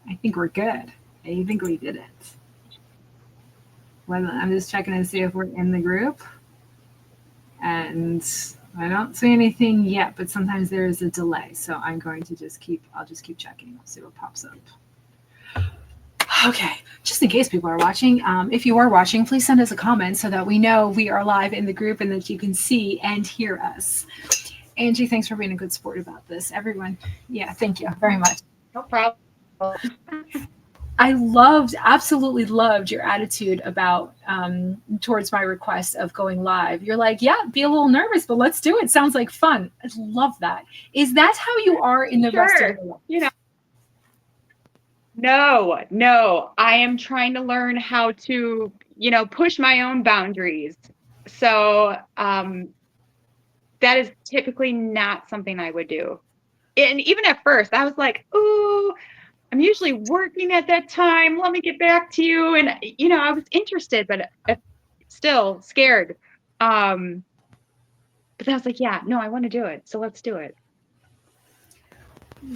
I think we're good. I think we did it. Well, I'm just checking to see if we're in the group. And I don't see anything yet, but sometimes there is a delay. So I'm going to I'll just keep checking. We'll see what pops up. Okay, just in case people are watching, if you are watching, please send us a comment so that we know we are live in the group and that you can see and hear us. Angie, thanks for being a good sport about this. Everyone, yeah, thank you very much. No problem. I absolutely loved your attitude about towards my request of going live. You're like, yeah, be a little nervous, but let's do it. Sounds like fun. I love that. Is that how you are in the rest of Sure. your life? No. I am trying to learn how to, push my own boundaries. So that is typically not something I would do. And even at first, I was like, ooh, I'm usually working at that time. Let me get back to you. And, I was interested, but still scared. But I was like, yeah, no, I want to do it. So let's do it.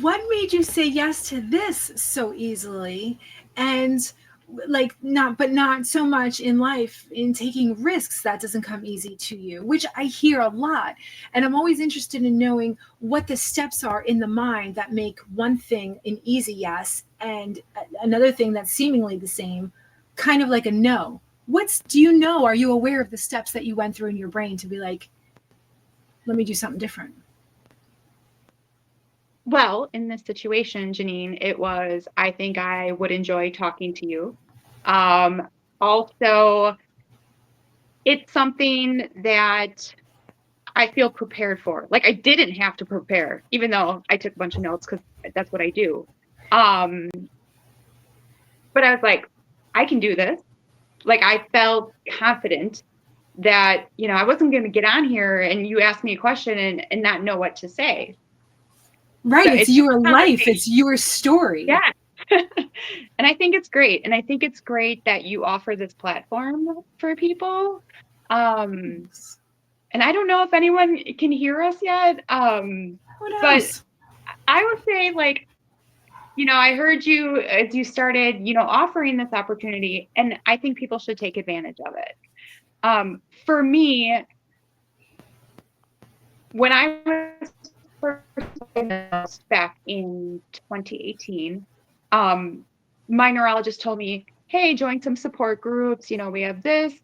What made you say yes to this so easily? And like not so much in life in taking risks that doesn't come easy to you, which I hear a lot. And I'm always interested in knowing what the steps are in the mind that make one thing an easy yes and another thing that's seemingly the same kind of like a no. Are you aware of the steps that you went through in your brain to be like, let me do something different? Well, in this situation, Janine, it was, I think I would enjoy talking to you. Also, it's something that I feel prepared for. Like I didn't have to prepare, even though I took a bunch of notes because that's what I do. Um, but I was like, I can do this. Like I felt confident that, I wasn't going to get on here and you ask me a question and not know what to say. Right. So It's it's just your life. It's your story. yeah. And I think it's great. And I think it's great that you offer this platform for people. Um, and I don't know if anyone can hear us yet. Who But knows? I would say like, I heard you as you started, offering this opportunity, and I think people should take advantage of it. For me, when I was first diagnosed back in 2018, my neurologist told me, hey, join some support groups. We have this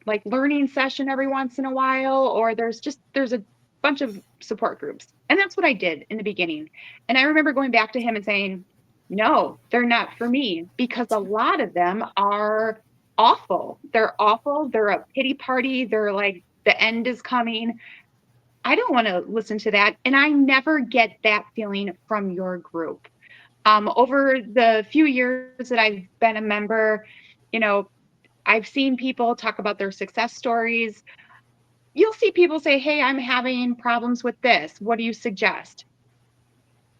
like learning session every once in a while, or there's a bunch of support groups. And that's what I did in the beginning. And I remember going back to him and saying, no, they're not for me, because a lot of them are awful. They're awful. They're a pity party. They're like, the end is coming. I don't want to listen to that. And I never get that feeling from your group. Over the few years that I've been a member, you know, I've seen people talk about their success stories. You'll see people say, hey, I'm having problems with this. What do you suggest?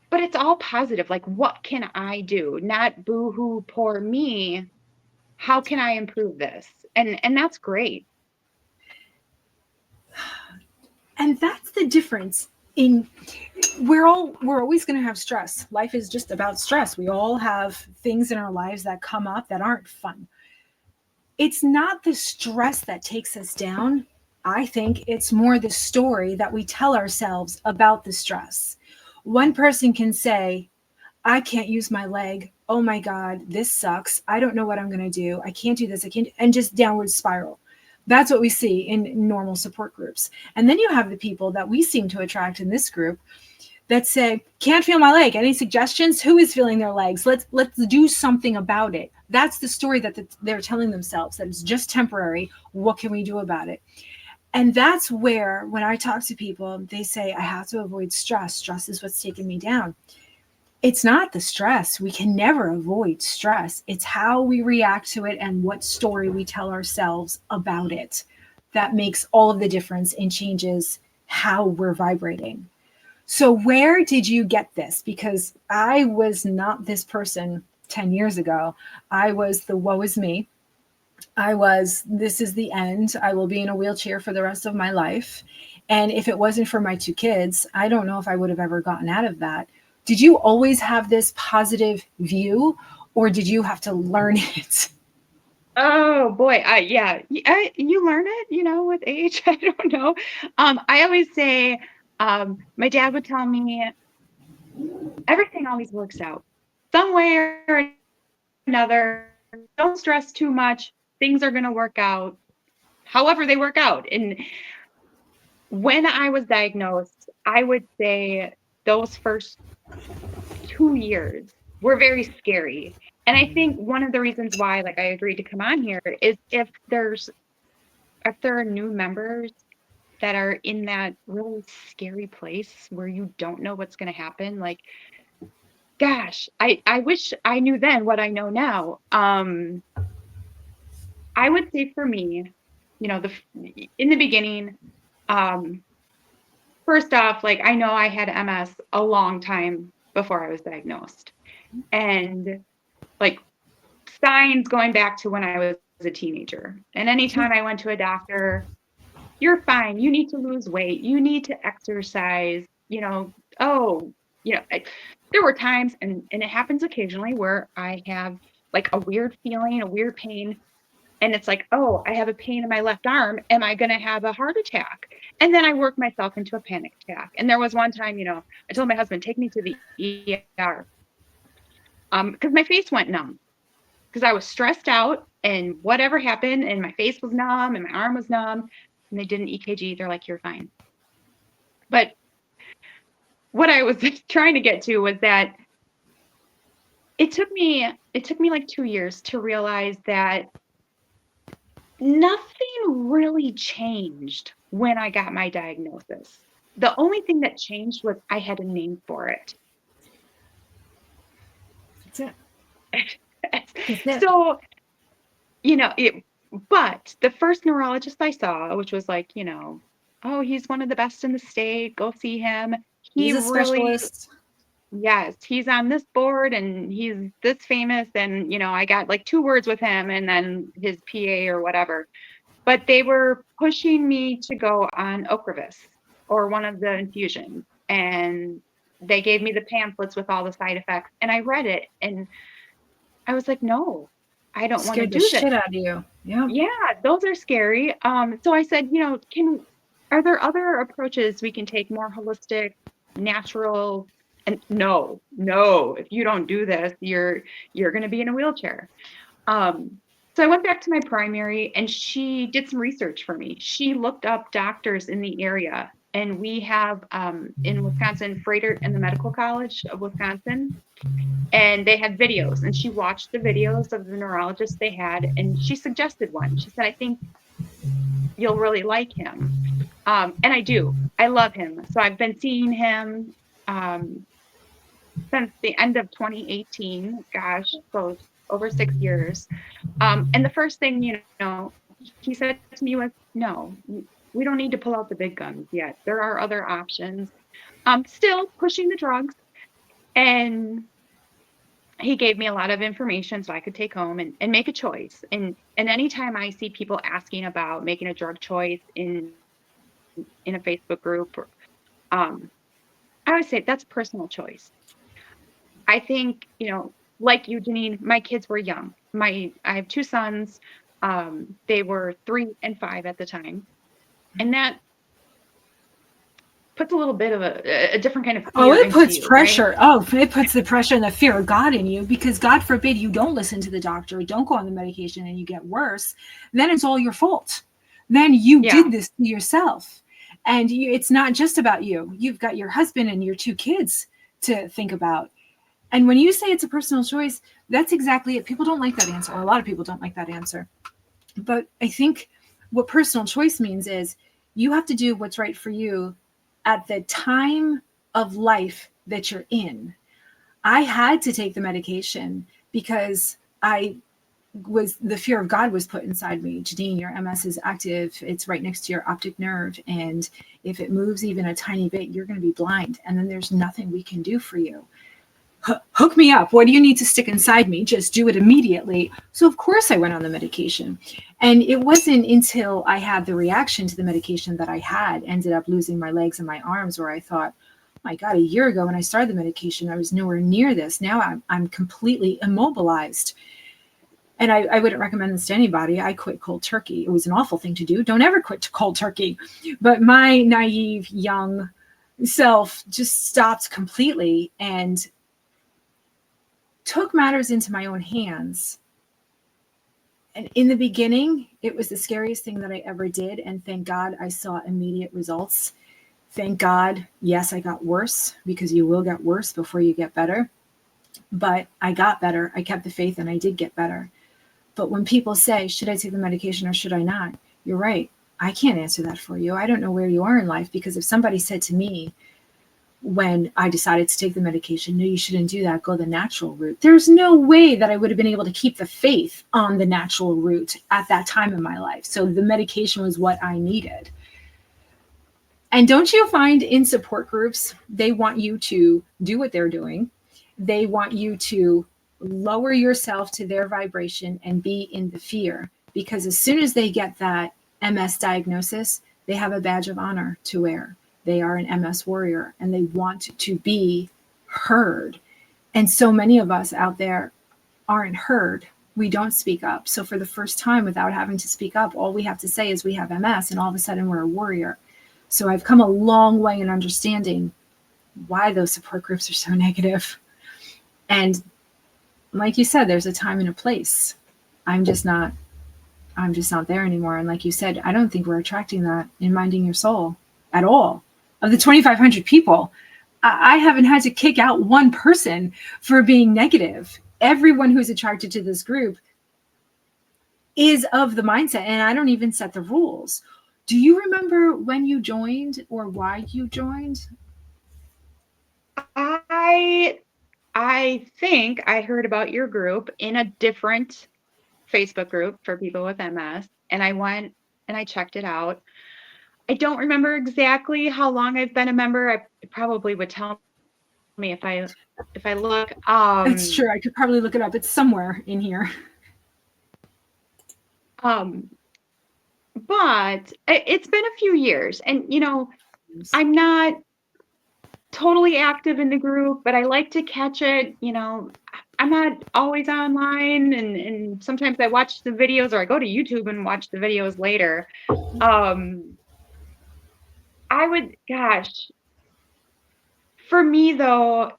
But it's all positive. Like, what can I do? Not boo-hoo, poor me. How can I improve this? And that's great. And that's the difference in we're always going to have stress. Life is just about stress. We all have things in our lives that come up that aren't fun. It's not the stress that takes us down. I think it's more the story that we tell ourselves about the stress. One person can say, I can't use my leg. Oh my God, this sucks. I don't know what I'm going to do. I can't do this. I can't, and just downward spiral. That's what we see in normal support groups. And then you have the people that we seem to attract in this group that say, can't feel my leg. Any suggestions? Who is feeling their legs? Let's do something about it. That's the story that they're telling themselves, that it's just temporary. What can we do about it? And that's where, when I talk to people, they say, I have to avoid stress. Stress is what's taking me down. It's not the stress. We can never avoid stress. It's how we react to it and what story we tell ourselves about it that makes all of the difference and changes how we're vibrating. So, where did you get this? Because I was not this person 10 years ago. I was the woe is me. I was, this is the end. I will be in a wheelchair for the rest of my life. And if it wasn't for my two kids, I don't know if I would have ever gotten out of that. Did you always have this positive view, or did you have to learn it? Oh boy, you learn it, with age. I don't know. I always say, my dad would tell me everything always works out some way or another. Don't stress too much. Things are going to work out however they work out. And when I was diagnosed, I would say those first 2 years were very scary. And I think one of the reasons why, like, I agreed to come on here is if there are new members that are in that really scary place where you don't know what's going to happen, like, gosh, I wish I knew then what I know now. I would say for me, in the beginning, um, first off, like, I know I had MS a long time before I was diagnosed. And like, signs going back to when I was a teenager. And anytime I went to a doctor, you're fine. You need to lose weight. You need to exercise, there were times, and it happens occasionally, where I have like a weird feeling, a weird pain. And it's like, oh, I have a pain in my left arm. Am I going to have a heart attack? And then I work myself into a panic attack. And there was one time, I told my husband, take me to the ER. Because my face went numb. Because I was stressed out, and whatever happened, and my face was numb and my arm was numb, and they did an EKG. They're like, you're fine. But what I was trying to get to was that it took me like 2 years to realize that nothing really changed when I got my diagnosis. The only thing that changed was I had a name for it. That's it. So, but the first neurologist I saw, which was like, oh, he's one of the best in the state, go see him. He's a specialist. Yes, he's on this board and he's this famous. And, I got like 2 words with him and then his PA or whatever. But they were pushing me to go on Ocrevus or one of the infusions. And they gave me the pamphlets with all the side effects. And I read it and I was like, no, I don't want to do this. Scared the shit out of you. Yeah. Yeah, those are scary. So I said, are there other approaches we can take, more holistic, natural? And no, if you don't do this, you're going to be in a wheelchair. So I went back to my primary, and she did some research for me. She looked up doctors in the area, and we have in Wisconsin, Freighter and the Medical College of Wisconsin, and they had videos, and she watched the videos of the neurologists they had, and she suggested one. She said, I think you'll really like him. And I do. I love him. So I've been seeing him since the end of 2018. Gosh, so over 6 years. And the first thing, he said to me was, no, we don't need to pull out the big guns yet. There are other options. Still pushing the drugs. And he gave me a lot of information so I could take home and make a choice. And anytime I see people asking about making a drug choice in a Facebook group, I would say that's personal choice. I think, like you, Janine, my kids were young. I have 2 sons. They were 3 and 5 at the time. And that puts a little bit of a different kind of fear. It puts pressure. Right? It puts the pressure and the fear of God in you, because God forbid you don't listen to the doctor, don't go on the medication, and you get worse. Then it's all your fault. Then you did this to yourself. And it's not just about you. You've got your husband and your 2 kids to think about. And when you say it's a personal choice, that's exactly it. People don't like that answer, or a lot of people don't like that answer. But I think what personal choice means is you have to do what's right for you at the time of life that you're in. I had to take the medication because the fear of God was put inside me. Janine, your MS is active. It's right next to your optic nerve. And if it moves even a tiny bit, you're going to be blind. And then there's nothing we can do for you. Hook me up. What do you need to stick inside me? Just do it immediately. So of course I went on the medication. And it wasn't until I had the reaction to the medication that I ended up losing my legs and my arms, where I thought, my God, a year ago when I started the medication, I was nowhere near this. Now I'm completely immobilized. And I wouldn't recommend this to anybody. I quit cold turkey. It was an awful thing to do. Don't ever quit cold turkey. But my naive young self just stopped completely and took matters into my own hands. And in the beginning, it was the scariest thing that I ever did. And thank God I saw immediate results. Thank God, yes, I got worse, because you will get worse before you get better. But I got better. I kept the faith and I did get better. But when people say, should I take the medication or should I not? You're right. I can't answer that for you. I don't know where you are in life, because if somebody said to me when I decided to take the medication, no, you shouldn't do that, go the natural route, there's no way that I would have been able to keep the faith on the natural route at that time in my life. So the medication was what I needed. And don't you find in support groups, they want you to do what they're doing. They want you to lower yourself to their vibration and be in the fear, because as soon as they get that MS diagnosis, they have a badge of honor to wear. They are an MS warrior and they want to be heard. And so many of us out there aren't heard. We don't speak up. So for the first time, without having to speak up, all we have to say is we have MS, and all of a sudden we're a warrior. So I've come a long way in understanding why those support groups are so negative. And like you said, there's a time and a place. I'm just not there anymore. And like you said, I don't think we're attracting that in Minding Your Soul at all. Of the 2,500 people, I haven't had to kick out one person for being negative. Everyone who's attracted to this group is of the mindset, and I don't even set the rules. Do you remember when you joined or why you joined? I think I heard about your group in a different Facebook group for people with MS, and I went and I checked it out. I don't remember exactly how long I've been a member. I probably would tell me if I look. That's true. I could probably look it up. It's somewhere in here. But it's been a few years, and I'm not totally active in the group, but I like to catch it. I'm not always online, and sometimes I watch the videos, or I go to YouTube and watch the videos later. For me though,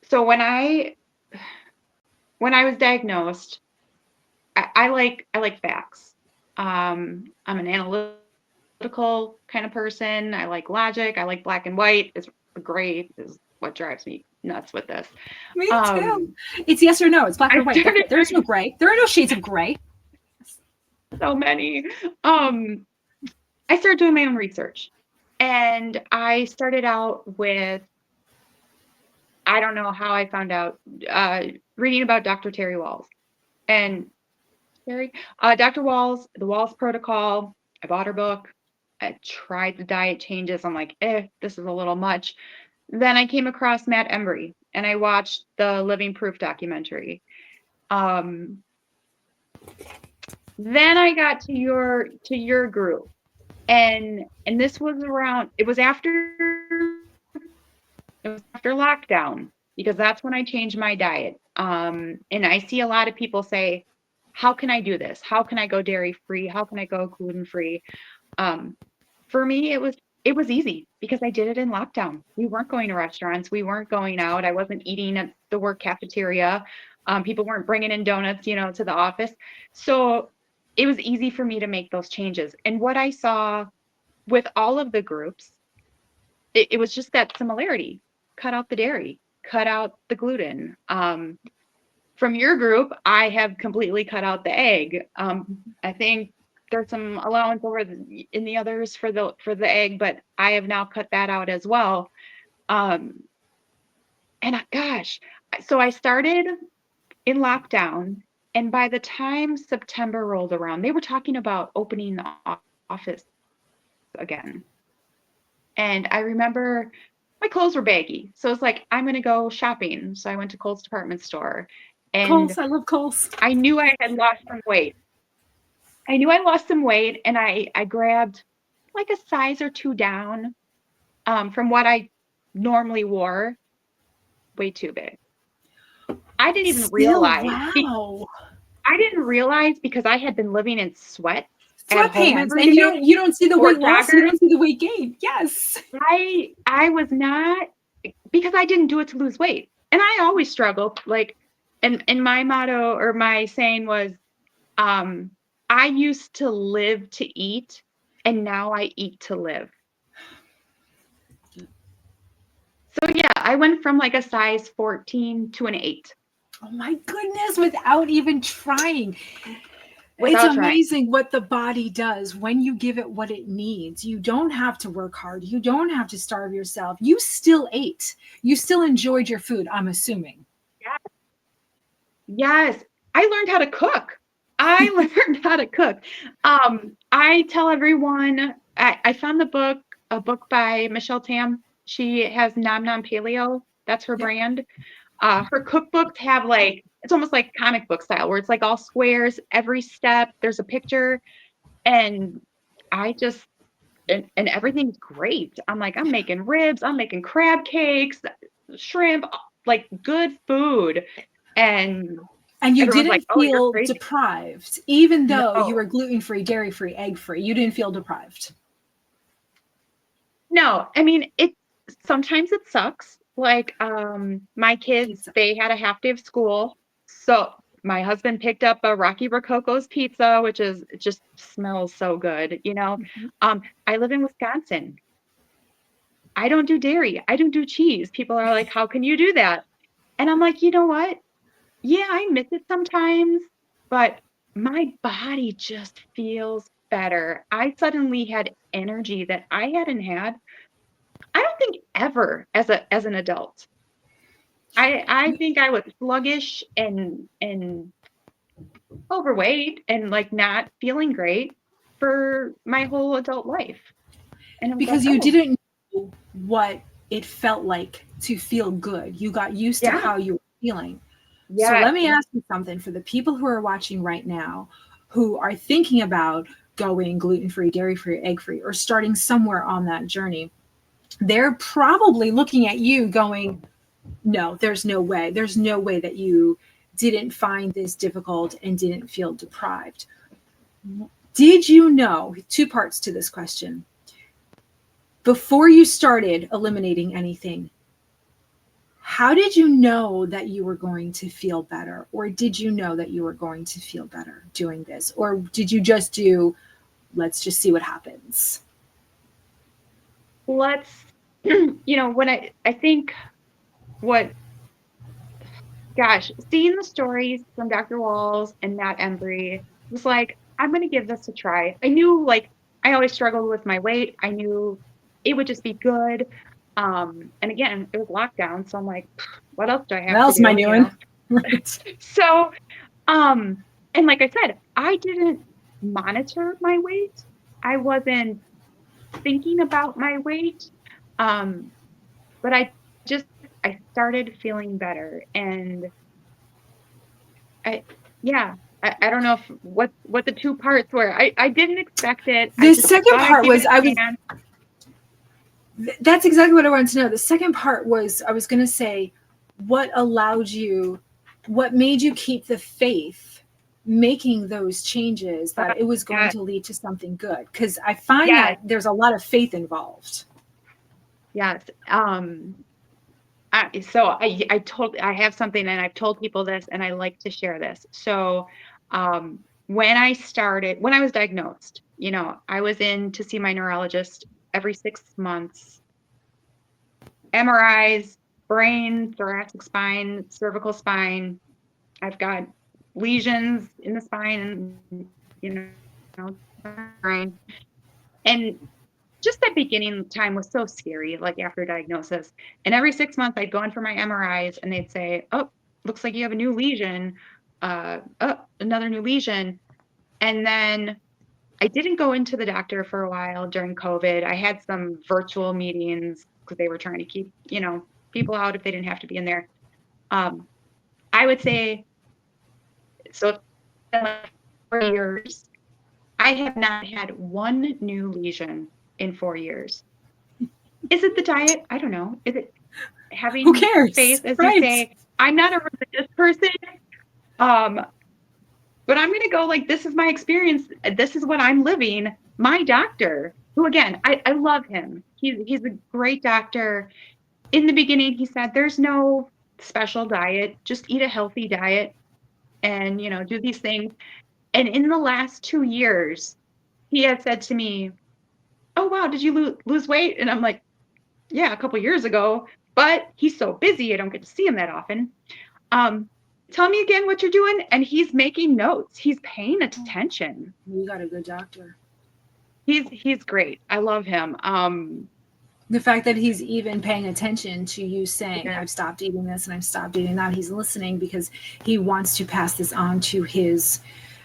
so when I was diagnosed, I like facts. I'm an analytical kind of person. I like logic. I like black and white. It's gray is what drives me nuts with this. Me too. It's yes or no. It's black or white. There's no gray. There are no shades of gray. So many. I started doing my own research, and I started out with, I don't know how I found out, reading about Dr. Terry Walls. And Dr. Walls, the Walls Protocol, I bought her book. I tried the diet changes. I'm like, this is a little much. Then I came across Matt Embry, and I watched the Living Proof documentary. Then I got to your group, and this was after lockdown, because that's when I changed my diet. And I see a lot of people say, how can I do this? How can I go dairy free? How can I go gluten free? For me, it was easy, because I did it in lockdown. We weren't going to restaurants. We weren't going out. I wasn't eating at the work cafeteria. People weren't bringing in donuts, to the office. So it was easy for me to make those changes. And what I saw with all of the groups, it was just that similarity. Cut out the dairy, cut out the gluten. From your group, I have completely cut out the egg. I think there's some allowance in the others for the egg, but I have now cut that out as well. And gosh, so I started in lockdown, and by the time September rolled around, they were talking about opening the office again. And I remember my clothes were baggy, so it's like, I'm gonna go shopping. So I went to Kohl's department store, and Kohl's, I love Kohl's. I knew I had lost some weight. And I grabbed like a size or two down from what I normally wore way too big. I didn't even Still, realize. wow. I didn't realize because I had been living in sweat at home Sweatpants, every and day, you don't see the or weight loss, you joggers. don't see the weight gain. Yes. I was not, because I didn't do it to lose weight. And I always struggled. Like, and my motto or my saying was, I used to live to eat, and now I eat to live. So yeah, I went from like a size 14 to an 8. Oh my goodness, without even trying. It's Without trying. amazing what the body does when you give it what it needs. You don't have to work hard. You don't have to starve yourself. You still ate. You still enjoyed your food, I'm assuming. Yes, I learned how to cook. I learned how to cook. I tell everyone, I found a book by Michelle Tam. She has Nom Nom Paleo. That's her Yep. brand. Her cookbooks have like, it's almost like comic book style where it's like all squares, every step, there's a picture. And I just, and everything's great. I'm like, I'm making ribs, I'm making crab cakes, shrimp, like good food. And And you everyone's like, didn't oh, you're feel crazy. deprived, even though you No, were gluten-free, dairy-free, egg-free. You didn't feel deprived. no. I mean, it sometimes it sucks. Like, my kids, Pizza. they had a half day of school. So my husband picked up a Rocky Rococo's pizza, which is, it just smells so good, you know. Mhm. I live in Wisconsin. I don't do dairy. I don't do cheese. People are like, how can you do that? And I'm like, you know what? Yeah, I miss it sometimes, but my body just feels better. I suddenly had energy that I hadn't had, I don't think ever as an adult. I think I was sluggish and overweight and like not feeling great for my whole adult life. And I was like, Because you oh, didn't know what it felt like to feel good. You got used to yeah, how you were feeling. So yes, let me ask you something for the people who are watching right now who are thinking about going gluten-free, dairy-free, egg-free, or starting somewhere on that journey. They're probably looking at you going, no, there's no way. There's no way that you didn't find this difficult and didn't feel deprived. Did you know, two parts to this question, before you started eliminating anything, how did you know that you were going to feel better? Or did you know that you were going to feel better doing this? Or did you just do, let's just see what happens? let's, you know, when I think what, gosh, seeing the stories from Dr. Walls and Matt Embry was like, I'm going to give this a try. I knew, like, I always struggled with my weight. I knew it would just be good. And again, it was lockdown, so I'm like, what else do I What have to else am I do? You know? doing? Right. So, and like I said, I didn't monitor my weight. I wasn't thinking about my weight. Um, but just, I started feeling better. And I, yeah, I don't know if what the two parts were. I didn't expect it. I The just second thought I'd part give it was, a chance. that's exactly what I wanted to know. The second part was, I was going to say, what allowed you, what made you keep the faith making those changes that it was going Yeah, to lead to something good? Because I find yes, that there's a lot of faith involved. yes. So I have something, and I've told people this, and I like to share this. So, when I was diagnosed, you know, I was in to see my neurologist every 6 months, MRIs, brain, thoracic spine, cervical spine. I've got lesions in the spine and, you know, brain. And just that beginning time was so scary, like after diagnosis. And every 6 months, I'd go in for my MRIs, and they'd say, oh, looks like you have a new lesion. Oh, another new lesion. And then I didn't go into the doctor for a while during COVID. I had some virtual meetings because they were trying to keep, you know, people out if they didn't have to be in there. Um, I would say, so it's been like 4 years. I have not had one new lesion in 4 years. Is it the diet? I don't know. Is it Who having cares? faith, as you Right. say? I'm not a religious person, um, but I'm going to go like, this is my experience. This is what I'm living. My doctor, who again, I love him. He's a great doctor. In the beginning, he said, there's no special diet. Just eat a healthy diet and, do these things. And in the last 2 years, he had said to me, oh, wow, did you lose weight? And I'm like, yeah, a couple years ago, but he's so busy. I don't get to see him that often. Um, Tell me again what you're doing. And he's making notes. He's paying attention. You got a good doctor. He's great. I love him. The fact that he's even paying attention to you saying, Yeah. I've stopped eating this and I've stopped eating that. He's listening because he wants to pass this on to his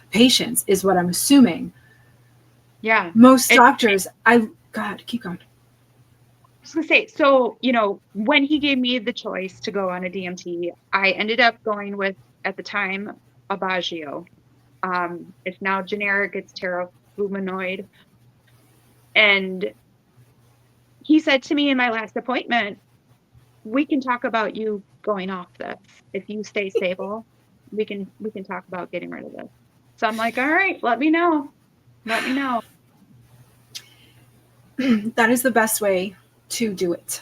patients, is what I'm assuming. Yeah. Most doctors, God, keep going. I was gonna say, so, when he gave me the choice to go on a DMT, I ended up going with, at the time, Aubagio. It's now generic, it's teriflunomide. And he said to me in my last appointment, we can talk about you going off this. If you stay stable, we can talk about getting rid of this. So I'm like, all right, let me know. Let me know. That is the best way to do it.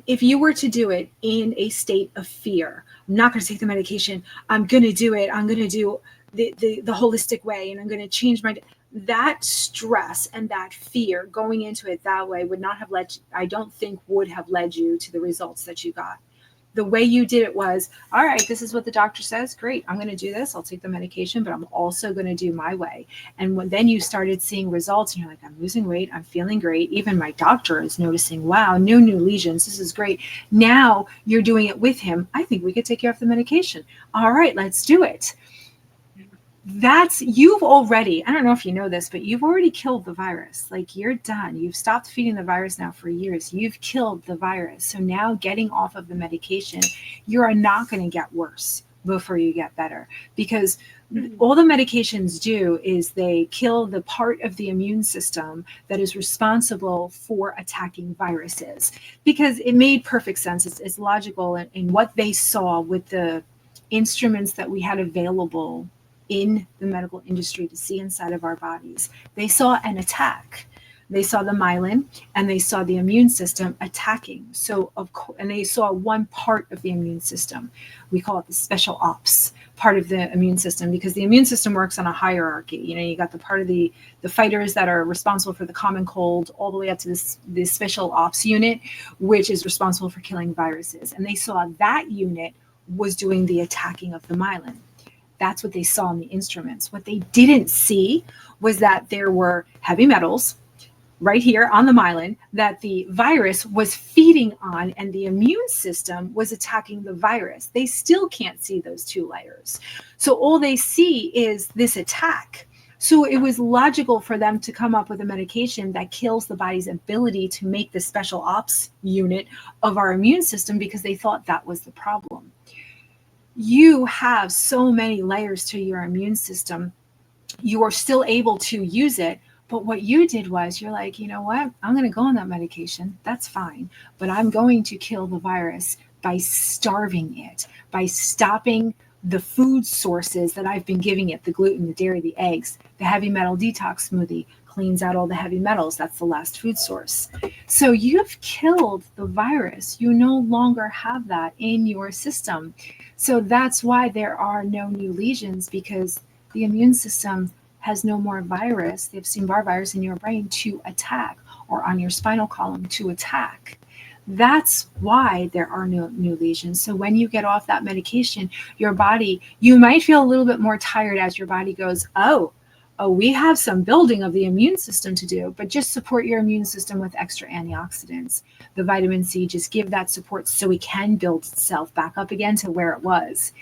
If you were to do it in a state of fear, I'm not going to take the medication, I'm going to do it, I'm going to do the holistic way, and I'm going to change that stress and that fear going into it that way would not have I don't think would have led you to the results that you got. The way you did it was, all right, this is what the doctor says. Great. I'm going to do this. I'll take the medication, but I'm also going to do my way. And then you started seeing results and you're like, I'm losing weight. I'm feeling great. Even my doctor is noticing, wow, no new lesions. This is great. Now you're doing it with him. I think we could take you off the medication. All right, let's do it. You've already, I don't know if you know this, but you've already killed the virus. Like, you're done. You've stopped feeding the virus now for years. You've killed the virus. So now getting off of the medication, you're not going to get worse before you get better, because all the medications do is they kill the part of the immune system that is responsible for attacking viruses, because it made perfect sense. It's logical in what they saw with the instruments that we had available in the medical industry to see inside of our bodies. They saw an attack. They saw the myelin and they saw the immune system attacking. And they saw one part of the immune system. We call it the special ops part of the immune system, because the immune system works on a hierarchy. You got the part of the fighters that are responsible for the common cold, all the way up to this special ops unit, which is responsible for killing viruses. And they saw that unit was doing the attacking of the myelin. That's what they saw in the instruments. What they didn't see was that there were heavy metals right here on the myelin that the virus was feeding on, and the immune system was attacking the virus. They still can't see those two layers. So all they see is this attack. So it was logical for them to come up with a medication that kills the body's ability to make the special ops unit of our immune system, because they thought that was the problem. You have so many layers to your immune system. You are still able to use it. But what you did was, you're like, you know what? I'm going to go on that medication. That's fine. But I'm going to kill the virus by starving it, by stopping the food sources that I've been giving it, the gluten, the dairy, the eggs. The heavy metal detox smoothie cleans out all the heavy metals. That's the last food source. So you've killed the virus. You no longer have that in your system. So that's why there are no new lesions, because the immune system has no more virus, the Epstein-Barr virus, in your brain to attack, or on your spinal column to attack. That's why there are no new lesions. So when you get off that medication, your body, you might feel a little bit more tired as your body goes, oh, we have some building of the immune system to do, but just support your immune system with extra antioxidants. The vitamin C, just give that support so it can build itself back up again to where it was.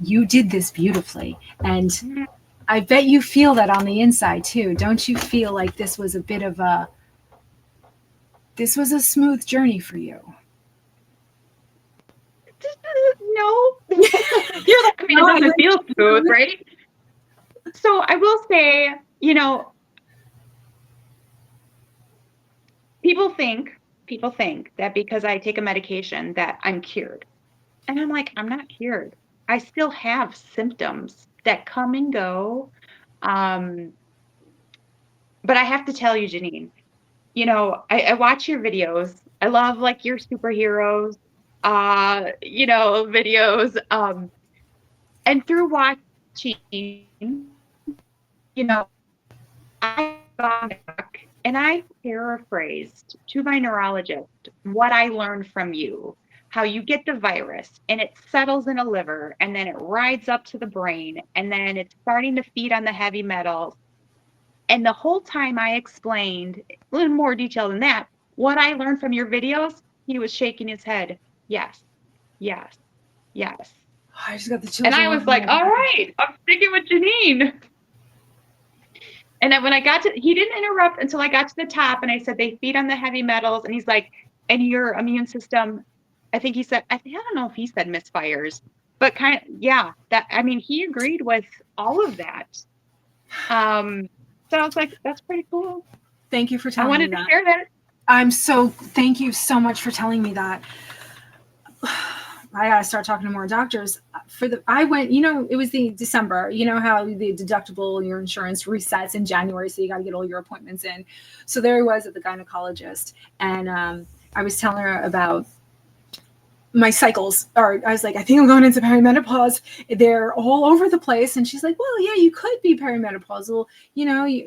You did this beautifully. And I bet you feel that on the inside too. Don't you feel like this was a smooth journey for you? No. You're like, I mean, it doesn't feel smooth, right? So I will say, people think that because I take a medication that I'm cured. And I'm like, I'm not cured. I still have symptoms that come and go. Um, but I have to tell you, Janine, I watch your videos. I love like your superheroes, videos. And through watching, you know, I gone back and I paraphrased to my neurologist what I learned from you, how you get the virus and it settles in a liver and then it rides up to the brain and then it's starting to feed on the heavy metals. And the whole time I explained a little more detail than that, what I learned from your videos, he was shaking his head. Yes, yes, yes. I just got the And chills I all was over like, my all back. right, I'm sticking with Janine. And then when I got to, he didn't interrupt until I got to the top and I said, they feed on the heavy metals. And he's like, and your immune system, I think he said, I don't know if he said misfires, but yeah, he agreed with all of that. So I was like, that's pretty cool. Thank you for I telling me wanted to that. share that. Thank you so much for telling me that. I gotta start talking to more doctors. I went, it was the December, you know how the deductible, your insurance resets in January, so you got to get all your appointments in. So there I was at the gynecologist, and I was telling her about my cycles, or I was like, I think I'm going into perimenopause. They're all over the place. And she's like, well, yeah, you could be perimenopausal,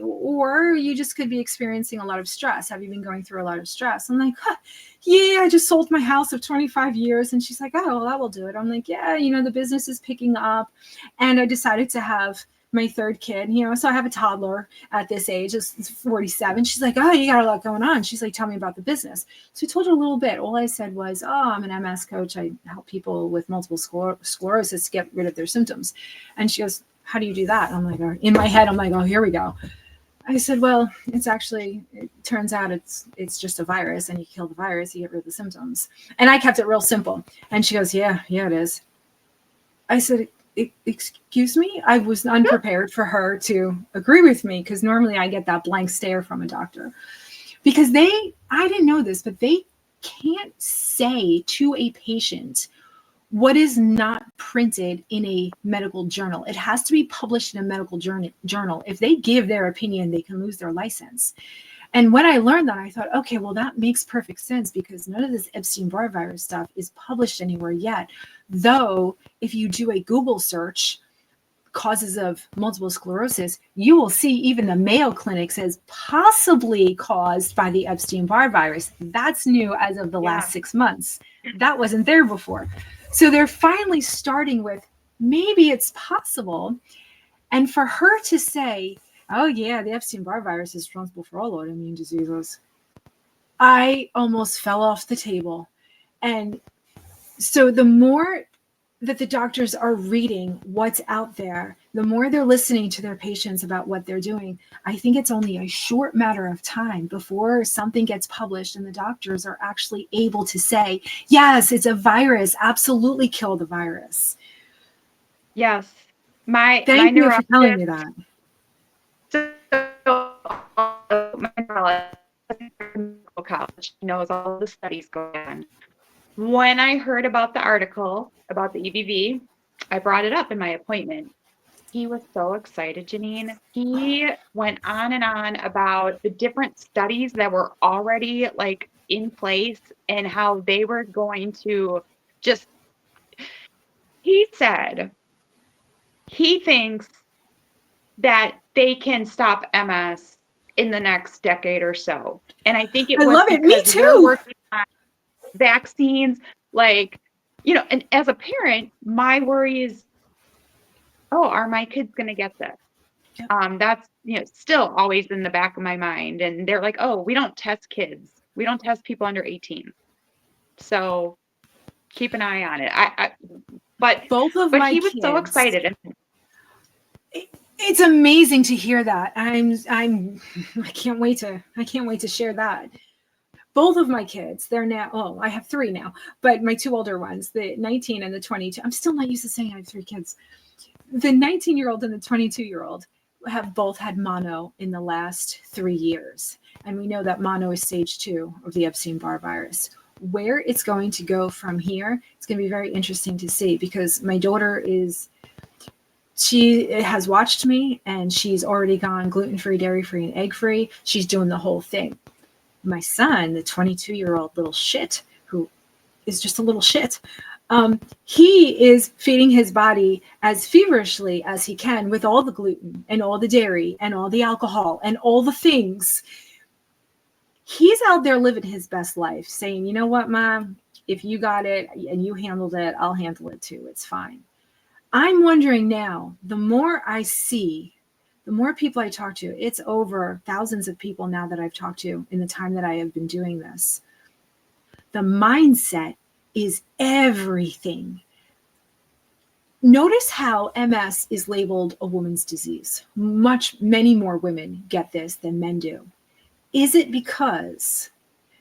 or you just could be experiencing a lot of stress. Have you been going through a lot of stress? I'm like, yeah, I just sold my house of 25 years. And she's like, oh, well, that will do it. I'm like, yeah, the business is picking up. And I decided to have my third kid, so I have a toddler at this age, it's 47. She's like, oh, you got a lot going on. She's like, tell me about the business. So I told her a little bit. All I said was, oh, I'm an MS coach. I help people with multiple sclerosis get rid of their symptoms. And she goes, how do you do that? I'm like, in my head, I'm like, oh, here we go. I said, well, it turns out it's just a virus, and you kill the virus, you get rid of the symptoms. And I kept it real simple. And she goes, yeah, it is. I said, excuse me? I was unprepared for her to agree with me, because normally I get that blank stare from a doctor. Because I didn't know this, but they can't say to a patient what is not printed in a medical journal. It has to be published in a medical journal. If they give their opinion, they can lose their license. And when I learned that, I thought, okay, well, that makes perfect sense, because none of this Epstein-Barr virus stuff is published anywhere yet. Though, if you do a Google search, causes of multiple sclerosis, you will see even the Mayo Clinic says possibly caused by the Epstein-Barr virus. That's new as of the last 6 months. That wasn't there before. So they're finally starting with, maybe it's possible. And for her to say, oh yeah, the Epstein-Barr virus is responsible for all autoimmune diseases, I almost fell off the table. And so the more that the doctors are reading what's out there, the more they're listening to their patients about what they're doing. I think it's only a short matter of time before something gets published and the doctors are actually able to say, yes, it's a virus, absolutely kill the virus. Yes. My Thank you for neurologist, telling me that. My neurologist college knows all the studies going on. When I heard about the article about the EBV, I brought it up in my appointment. He was so excited, Janine. He went on and on about the different studies that were already like in place and how they were going to just, he said he thinks that they can stop MS in the next decade or so. And I think it was love it. Me because too. we're working on vaccines, and as a parent, my worry is, oh, are my kids going to get this? Yep. That's, still always in the back of my mind. And they're like, oh, we don't test kids. We don't test people under 18. So keep an eye on it. But he was so excited. It's amazing to hear that. I can't wait to share that. Both of my kids, they're now, I have 3 now, but my 2 older ones, the 19 and the 22, I'm still not used to saying I have 3 kids. The 19-year-old and the 22-year-old, have both had mono in the last 3 years. And we know that mono is stage 2 of the Epstein-Barr virus. Where it's going to go from here, it's going to be very interesting to see, because my daughter she has watched me, and she's already gone gluten-free, dairy-free, and egg-free. She's doing the whole thing. My son, the 22-year-old little shit, who is just a little shit, he is feeding his body as feverishly as he can with all the gluten and all the dairy and all the alcohol and all the things. He's out there living his best life, saying, you know what, Mom, if you got it and you handled it, I'll handle it too. It's fine. I'm wondering now, the more I see, the more people I talk to, it's over thousands of people now that I've talked to in the time that I have been doing this. The mindset is everything. Notice how MS is labeled a woman's disease. Many more women get this than men do. Is it because,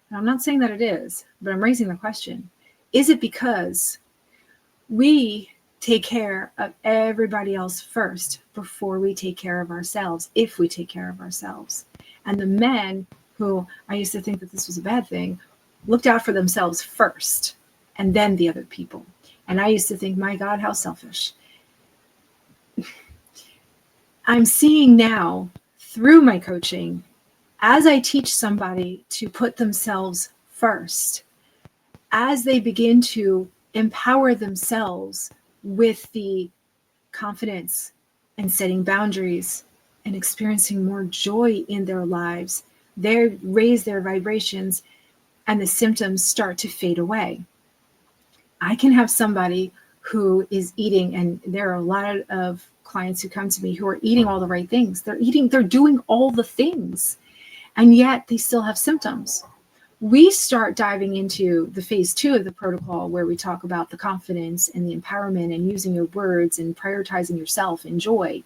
and I'm not saying that it is, but I'm raising the question, is it because we take care of everybody else first before we take care of ourselves, if we take care of ourselves? And the men, who I used to think that this was a bad thing, looked out for themselves first and then the other people. And I used to think, my God, how selfish. I'm seeing now through my coaching, as I teach somebody to put themselves first, as they begin to empower themselves with the confidence and setting boundaries and experiencing more joy in their lives, they raise their vibrations and the symptoms start to fade away. I can have somebody who is eating, and there are a lot of clients who come to me who are eating all the right things. They're doing all the things, and yet they still have symptoms. We start diving into the phase 2 of the protocol, where we talk about the confidence and the empowerment and using your words and prioritizing yourself and joy.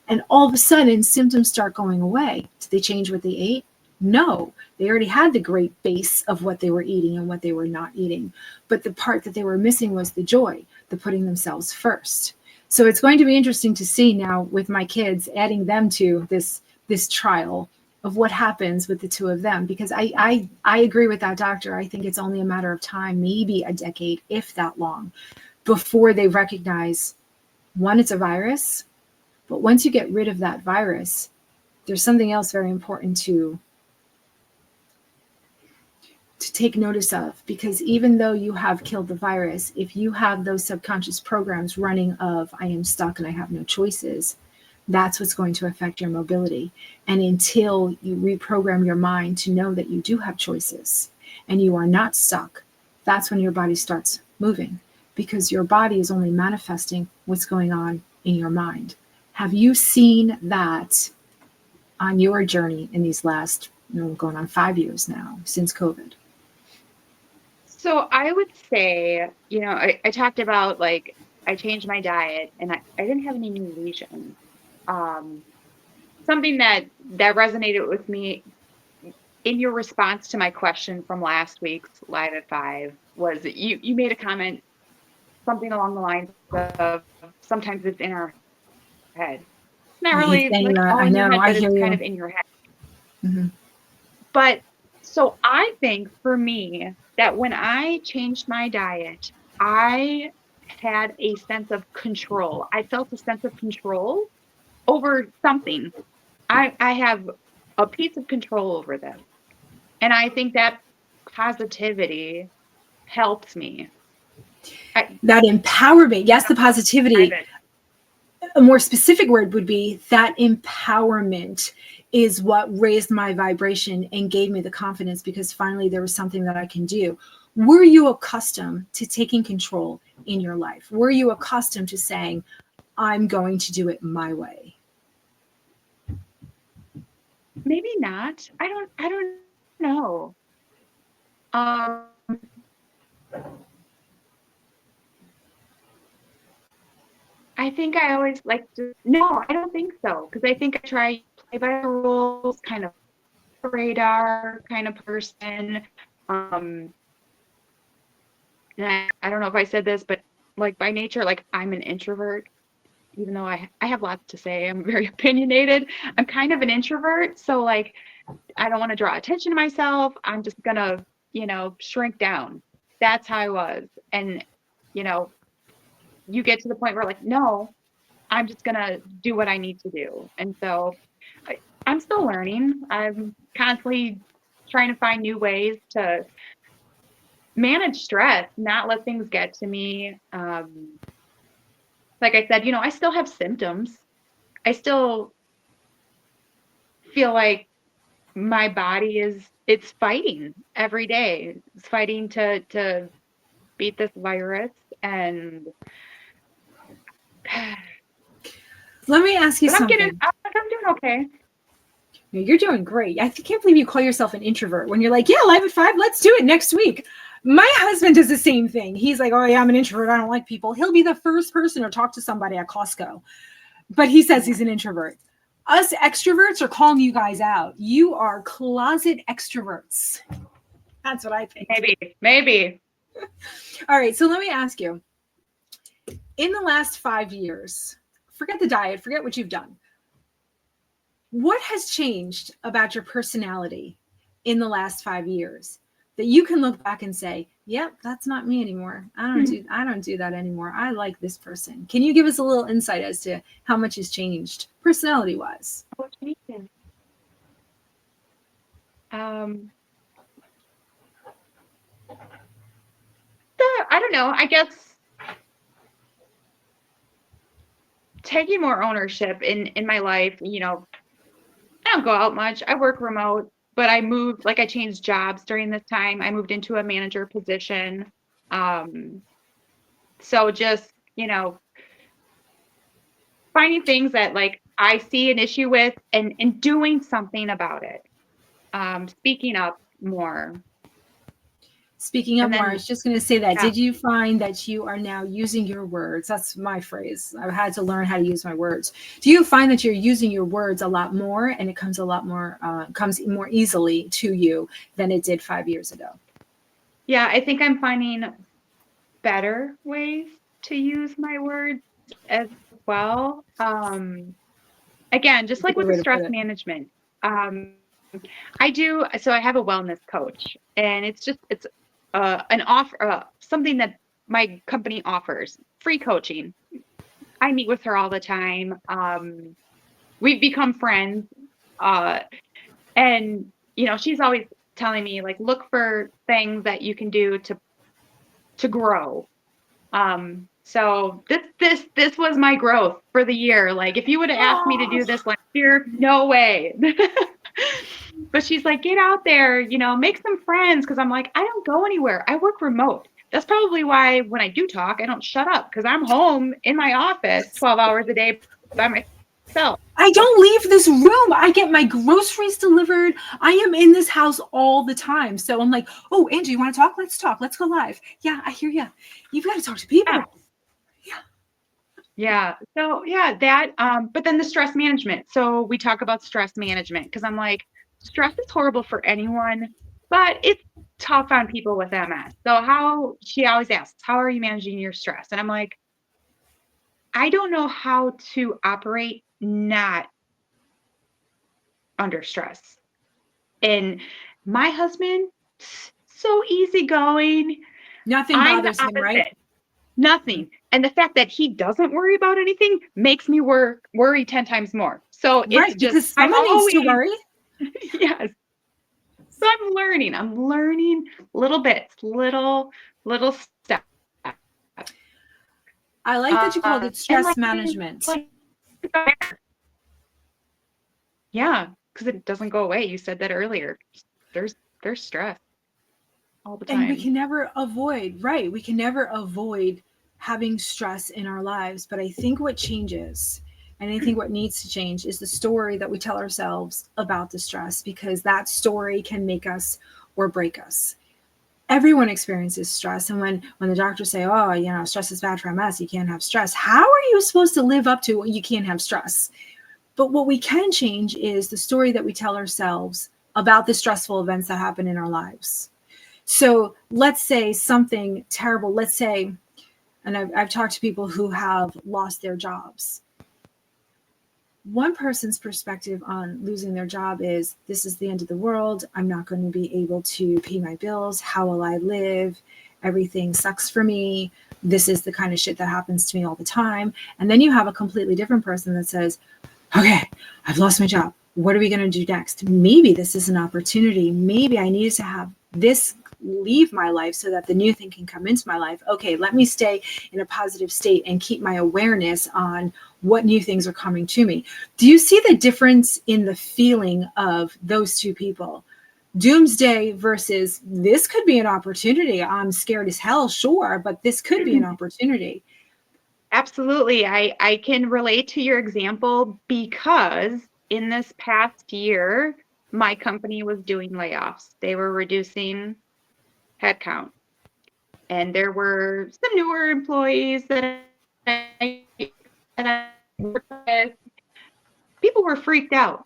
And all of a sudden, symptoms start going away. Did they change what they ate? No, they already had the great base of what they were eating and what they were not eating. But the part that they were missing was the joy, the putting themselves first. So it's going to be interesting to see now with my kids, adding them to this trial of what happens with the two of them, because I agree with that doctor. I think it's only a matter of time, maybe a decade, if that long, before they recognize, one, it's a virus, but once you get rid of that virus, there's something else very important to take notice of, because even though you have killed the virus, if you have those subconscious programs running of, I am stuck and I have no choices, that's what's going to affect your mobility. And until you reprogram your mind to know that you do have choices and you are not stuck, that's when your body starts moving, because your body is only manifesting what's going on in your mind. Have you seen that on your journey in these last, going on 5 years now since COVID? So I would say, I talked about, like, I changed my diet and I didn't have any new lesions. Something that resonated with me in your response to my question from last week's Live at 5 was that you made a comment, something along the lines of, sometimes it's in our head. Not I hate really saying like that. all I in your know. head, I but hear it's kind you. of in your head. Mm-hmm. But so I think for me that when I changed my diet, I had a sense of control. I felt a sense of control over something. I have a piece of control over this. And I think that positivity helps me. That empowerment, yes, the positivity. It. A more specific word would be that empowerment is what raised my vibration and gave me the confidence, because finally there was something that I can do. Were you accustomed to taking control in your life? Were you accustomed to saying, I'm going to do it my way? Maybe not. I don't know. I think I always like to, no, I don't think so. Because I think I try play by the rules, kind of radar kind of person. And I don't know if I said this, but like by nature, like I'm an introvert. even though I have lots to say, I'm very opinionated. I'm kind of an introvert. So like, I don't want to draw attention to myself. I'm just going to, shrink down. That's how I was. And, you know, you get to the point where like, no, I'm just going to do what I need to do. And so I'm still learning. I'm constantly trying to find new ways to manage stress, not let things get to me. Like I said, I still have symptoms. I still feel like my body it's fighting every day. It's fighting to beat this virus. And Let me ask you but something. I'm doing okay. No, you're doing great. I can't believe you call yourself an introvert when you're like, yeah, Live at 5, let's do it next week. My husband does the same thing. He's like, oh yeah, I'm an introvert. I don't like people. He'll be the first person to talk to somebody at Costco, but he says he's an introvert. Us extroverts are calling you guys out. You are closet extroverts. That's what I think. Maybe. All right. So let me ask you, in the last 5 years, forget the diet, forget what you've done. What has changed about your personality in the last 5 years that you can look back and say, yep, that's not me anymore. I don't do that anymore. I like this person. Can you give us a little insight as to how much has changed personality wise? I don't know. I guess taking more ownership in my life. I don't go out much. I work remote, but I changed jobs during this time. I moved into a manager position. So just, finding things that like I see an issue with and doing something about it. Speaking up more. Speaking up more, I was just going to say that. Yeah. Did you find that you are now using your words? That's my phrase. I've had to learn how to use my words. Do you find that you're using your words a lot more and it comes comes more easily to you than it did 5 years ago? Yeah, I think I'm finding better ways to use my words as well. Again, just like with the stress management, I have a wellness coach, and it's an offer, something that my company offers, free coaching. I meet with her all the time. We've become friends, and she's always telling me like, look for things that you can do to grow. So this was my growth for the year. Like if you would have asked me to do this last year, no way. But she's like, get out there, make some friends. Cause I'm like, I don't go anywhere. I work remote. That's probably why when I do talk, I don't shut up because I'm home in my office 12 hours a day by myself. I don't leave this room. I get my groceries delivered. I am in this house all the time. So I'm like, oh, Angie, you want to talk? Let's talk. Let's go live. Yeah, I hear you. You've got to talk to people. Yeah. So yeah, that, but then the stress management. So we talk about stress management because I'm like, stress is horrible for anyone, but it's tough on people with MS. So she always asks, how are you managing your stress? And I'm like, I don't know how to operate not under stress. And my husband, so easygoing. Nothing bothers him, right? Nothing. And the fact that he doesn't worry about anything makes me worry 10 times more. So it's right, just, because someone needs to worry. Yes. So I'm learning little bits, little steps. I like that you called it stress management. Yeah, because it doesn't go away. You said that earlier. There's stress all the time. And we can never avoid, right? We can never avoid having stress in our lives. But I think what changes, and I think what needs to change, is the story that we tell ourselves about the stress, because that story can make us or break us. Everyone experiences stress. And when the doctors say, oh, stress is bad for MS, you can't have stress. How are you supposed to live up to you can't have stress? But what we can change is the story that we tell ourselves about the stressful events that happen in our lives. So let's say something terrible, and I've talked to people who have lost their jobs. one person's perspective on losing their job is, this is the end of the world. I'm not going to be able to pay my bills. How will I live? Everything sucks for me. This is the kind of shit that happens to me all the time. And then you have a completely different person that says, okay, I've lost my job. What are we going to do next? Maybe this is an opportunity. Maybe I need to have this leave my life so that the new thing can come into my life. Okay, let me stay in a positive state and keep my awareness on what new things are coming to me. Do you see the difference in the feeling of those two people? Doomsday versus, this could be an opportunity. I'm scared as hell, sure, but this could be an opportunity. Absolutely. I can relate to your example because in this past year, my company was doing layoffs. They were reducing headcount. And there were some newer employees that I worked with. People were freaked out.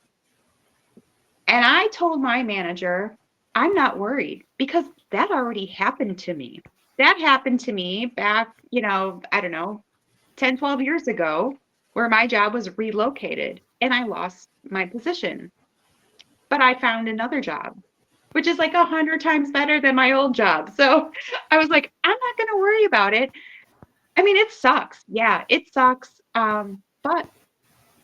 And I told my manager, I'm not worried because that already happened to me. That happened to me back, I don't know, 10, 12 years ago, where my job was relocated and I lost my position. But I found another job, which is like 100 times better than my old job. So I was like, I'm not going to worry about it. I mean, it sucks. Yeah, it sucks. But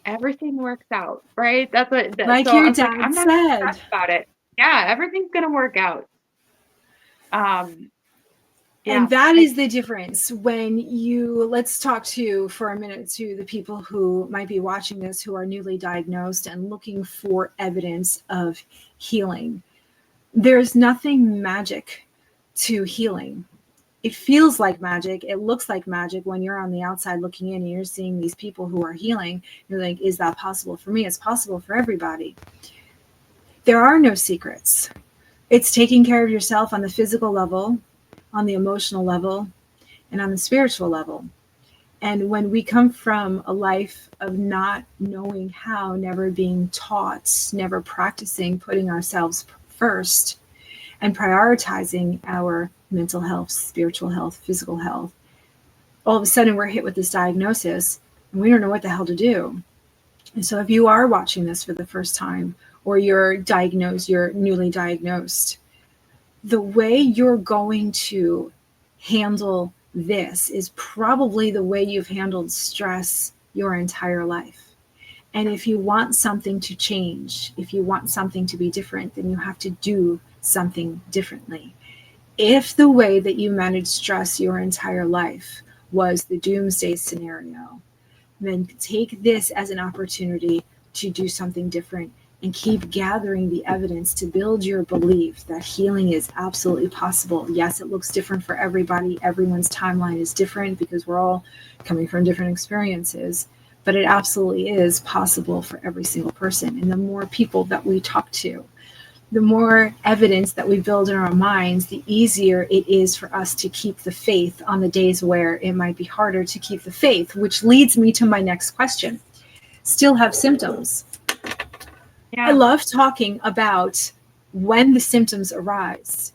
everything works out, right? Like So I your was like, dad I'm not going to said. stress about it. Yeah, everything's going to work out. Yeah. And that is the difference when let's talk for a minute to the people who might be watching this who are newly diagnosed and looking for evidence of healing. There's nothing magic to healing. It feels like magic. It looks like magic when you're on the outside looking in and you're seeing these people who are healing. You're like, is that possible for me? It's possible for everybody. There are no secrets. It's taking care of yourself on the physical level, on the emotional level, and on the spiritual level. And when we come from a life of not knowing how, never being taught, never practicing putting ourselves first and prioritizing our mental health, spiritual health, physical health, all of a sudden we're hit with this diagnosis and we don't know what the hell to do. And so if you are watching this for the first time, or you're diagnosed, you're newly diagnosed, the way you're going to handle this is probably the way you've handled stress your entire life. And if you want something to change, if you want something to be different, then you have to do something differently. If the way that you manage stress your entire life was the doomsday scenario, then take this as an opportunity to do something different and keep gathering the evidence to build your belief that healing is absolutely possible. Yes, it looks different for everybody. Everyone's timeline is different because we're all coming from different experiences, but it absolutely is possible for every single person. And the more people that we talk to, the more evidence that we build in our minds, the easier it is for us to keep the faith on the days where it might be harder to keep the faith, which leads me to my next question. Still have symptoms. Yeah. I love talking about when the symptoms arise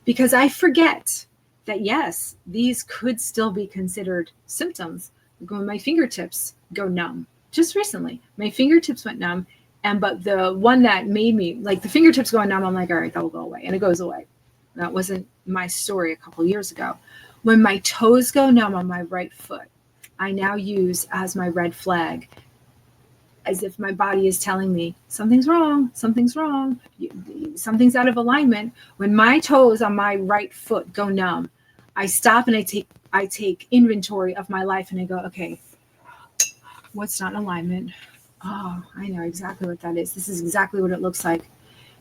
because I forget that, yes, these could still be considered symptoms. When my fingertips go numb, just recently, my fingertips went numb. But the one that made me, like the fingertips going numb, I'm like, all right, that will go away. And it goes away. That wasn't my story a couple years ago. When my toes go numb on my right foot, I now use as my red flag, as if my body is telling me something's wrong, something's out of alignment. When my toes on my right foot go numb, I stop and I take inventory of my life and I go, okay, what's not in alignment? Oh, I know exactly what that is. This is exactly what it looks like.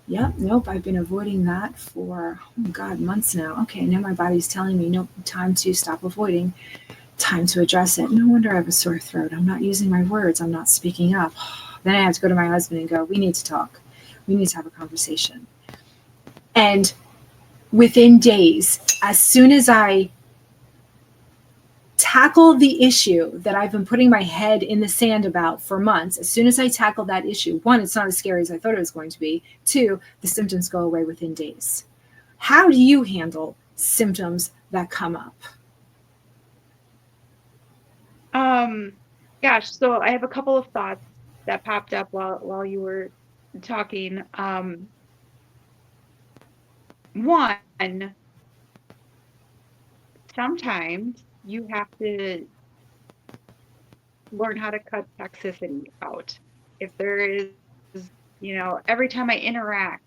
Yep, nope, I've been avoiding that for, months now. Okay, now my body's telling me, nope, time to stop avoiding. Time to address it. No wonder I have a sore throat. I'm not using my words. I'm not speaking up. Then I have to go to my husband and go, we need to talk. We need to have a conversation. And within days, as soon as I tackle the issue that I've been putting my head in the sand about for months, as soon as I tackle that issue, one, it's not as scary as I thought it was going to be. Two, the symptoms go away within days. How do you handle symptoms that come up? Gosh, so I have a couple of thoughts. that popped up while you were talking. One, sometimes you have to learn how to cut toxicity out. If there is, every time I interact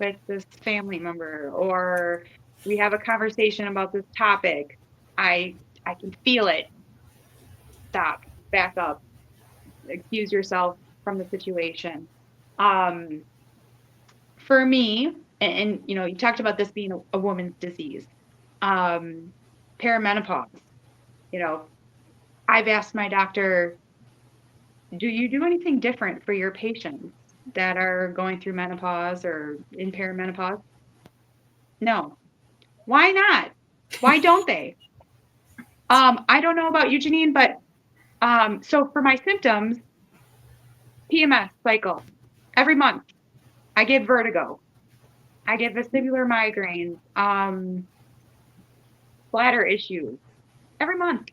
with this family member or we have a conversation about this topic, I can feel it. Stop, back up, excuse yourself from the situation. Um, for me, and you talked about this being a woman's disease, um, perimenopause. You know, I've asked my doctor, do you do anything different for your patients that are going through menopause or in perimenopause? No. Why not? Why don't they? I don't know about you, Janine, but so for my symptoms, PMS cycle, every month, I get vertigo. I get vestibular migraines, bladder issues every month.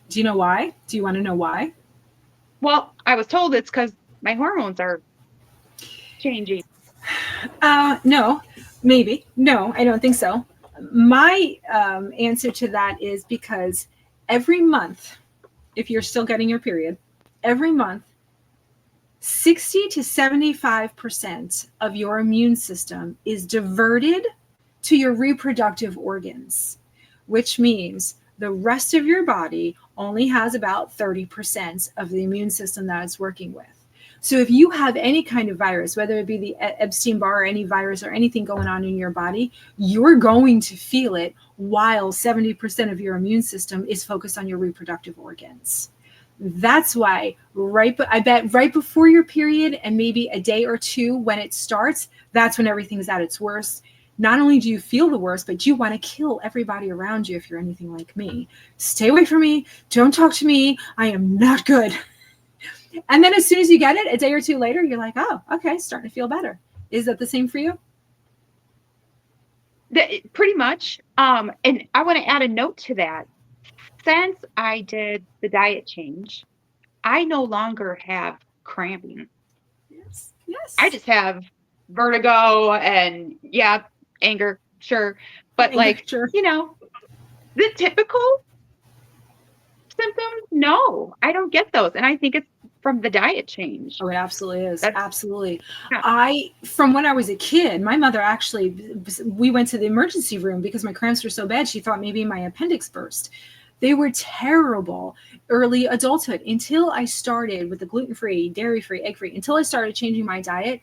Do you know why? Do you want to know why? Well, I was told it's because my hormones are changing. No, maybe. No, I don't think so. My answer to that is because every month, if you're still getting your period, every month, 60 to 75% of your immune system is diverted to your reproductive organs, which means the rest of your body only has about 30% of the immune system that it's working with. So if you have any kind of virus, whether it be the Epstein-Barr or any virus or anything going on in your body, you're going to feel it while 70% of your immune system is focused on your reproductive organs. That's why I bet right before your period and maybe a day or two when it starts, that's when everything's at its worst. Not only do you feel the worst, but you want to kill everybody around you if you're anything like me. Stay away from me. Don't talk to me. I am not good. And then as soon as you get it, a day or two later, you're like, oh, okay, starting to feel better. Is that the same for you? Pretty much. And I want to add a note to that. Since I did the diet change, I no longer have cramping. Yes. Yes. I just have vertigo and anger, sure. But Anger, sure. The typical symptoms, no, I don't get those. And I think it's from the diet change. Oh, it absolutely is. Absolutely. Yeah. From when I was a kid, my mother we went to the emergency room because my cramps were so bad. She thought maybe my appendix burst. They were terrible early adulthood until I started with the gluten-free, dairy-free, egg-free, until I started changing my diet.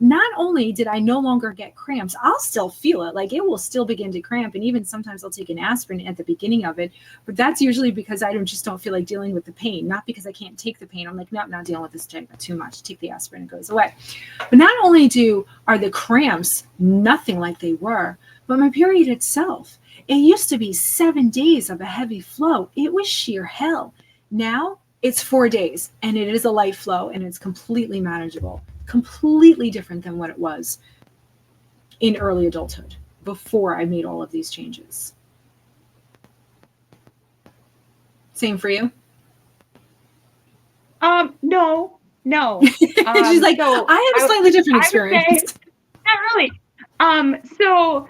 Not only did I no longer get cramps, I'll still feel it. Like it will still begin to cramp. And even sometimes I'll take an aspirin at the beginning of it. But that's usually because I just don't feel like dealing with the pain, not because I can't take the pain. I'm like, no, I'm not dealing with this too much. Take the aspirin, it goes away. But not only are the cramps nothing like they were, but my period itself. It used to be 7 days of a heavy flow. It was sheer hell. Now it's 4 days and it is a light flow and it's completely manageable, completely different than what it was in early adulthood before I made all of these changes. Same for you? No. She's like, so I have a slightly different experience. Not really. So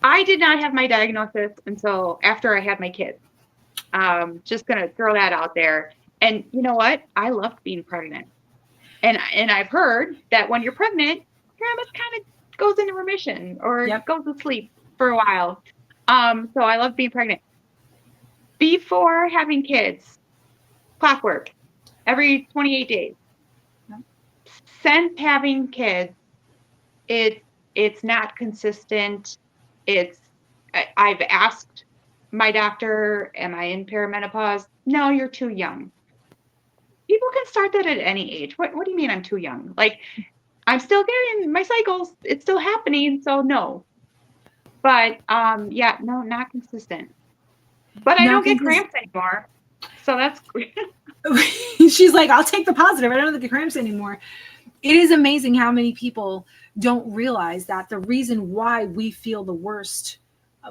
I did not have my diagnosis until after I had my kids. Just gonna throw that out there. And you know what? I loved being pregnant. And I've heard that when you're pregnant, your MS kind of goes into remission or goes to sleep for a while. So I love being pregnant. Before having kids, clockwork, every 28 days. Yep. Since having kids, it's not consistent. I've asked my doctor, am I in perimenopause? No, you're too young. People can start that at any age. What do you mean I'm too young? Like, I'm still getting my cycles. It's still happening. So no. But no, not consistent. But I don't get cramps anymore. So that's great. She's like, I'll take the positive. I don't get cramps anymore. It is amazing how many people don't realize that the reason why we feel the worst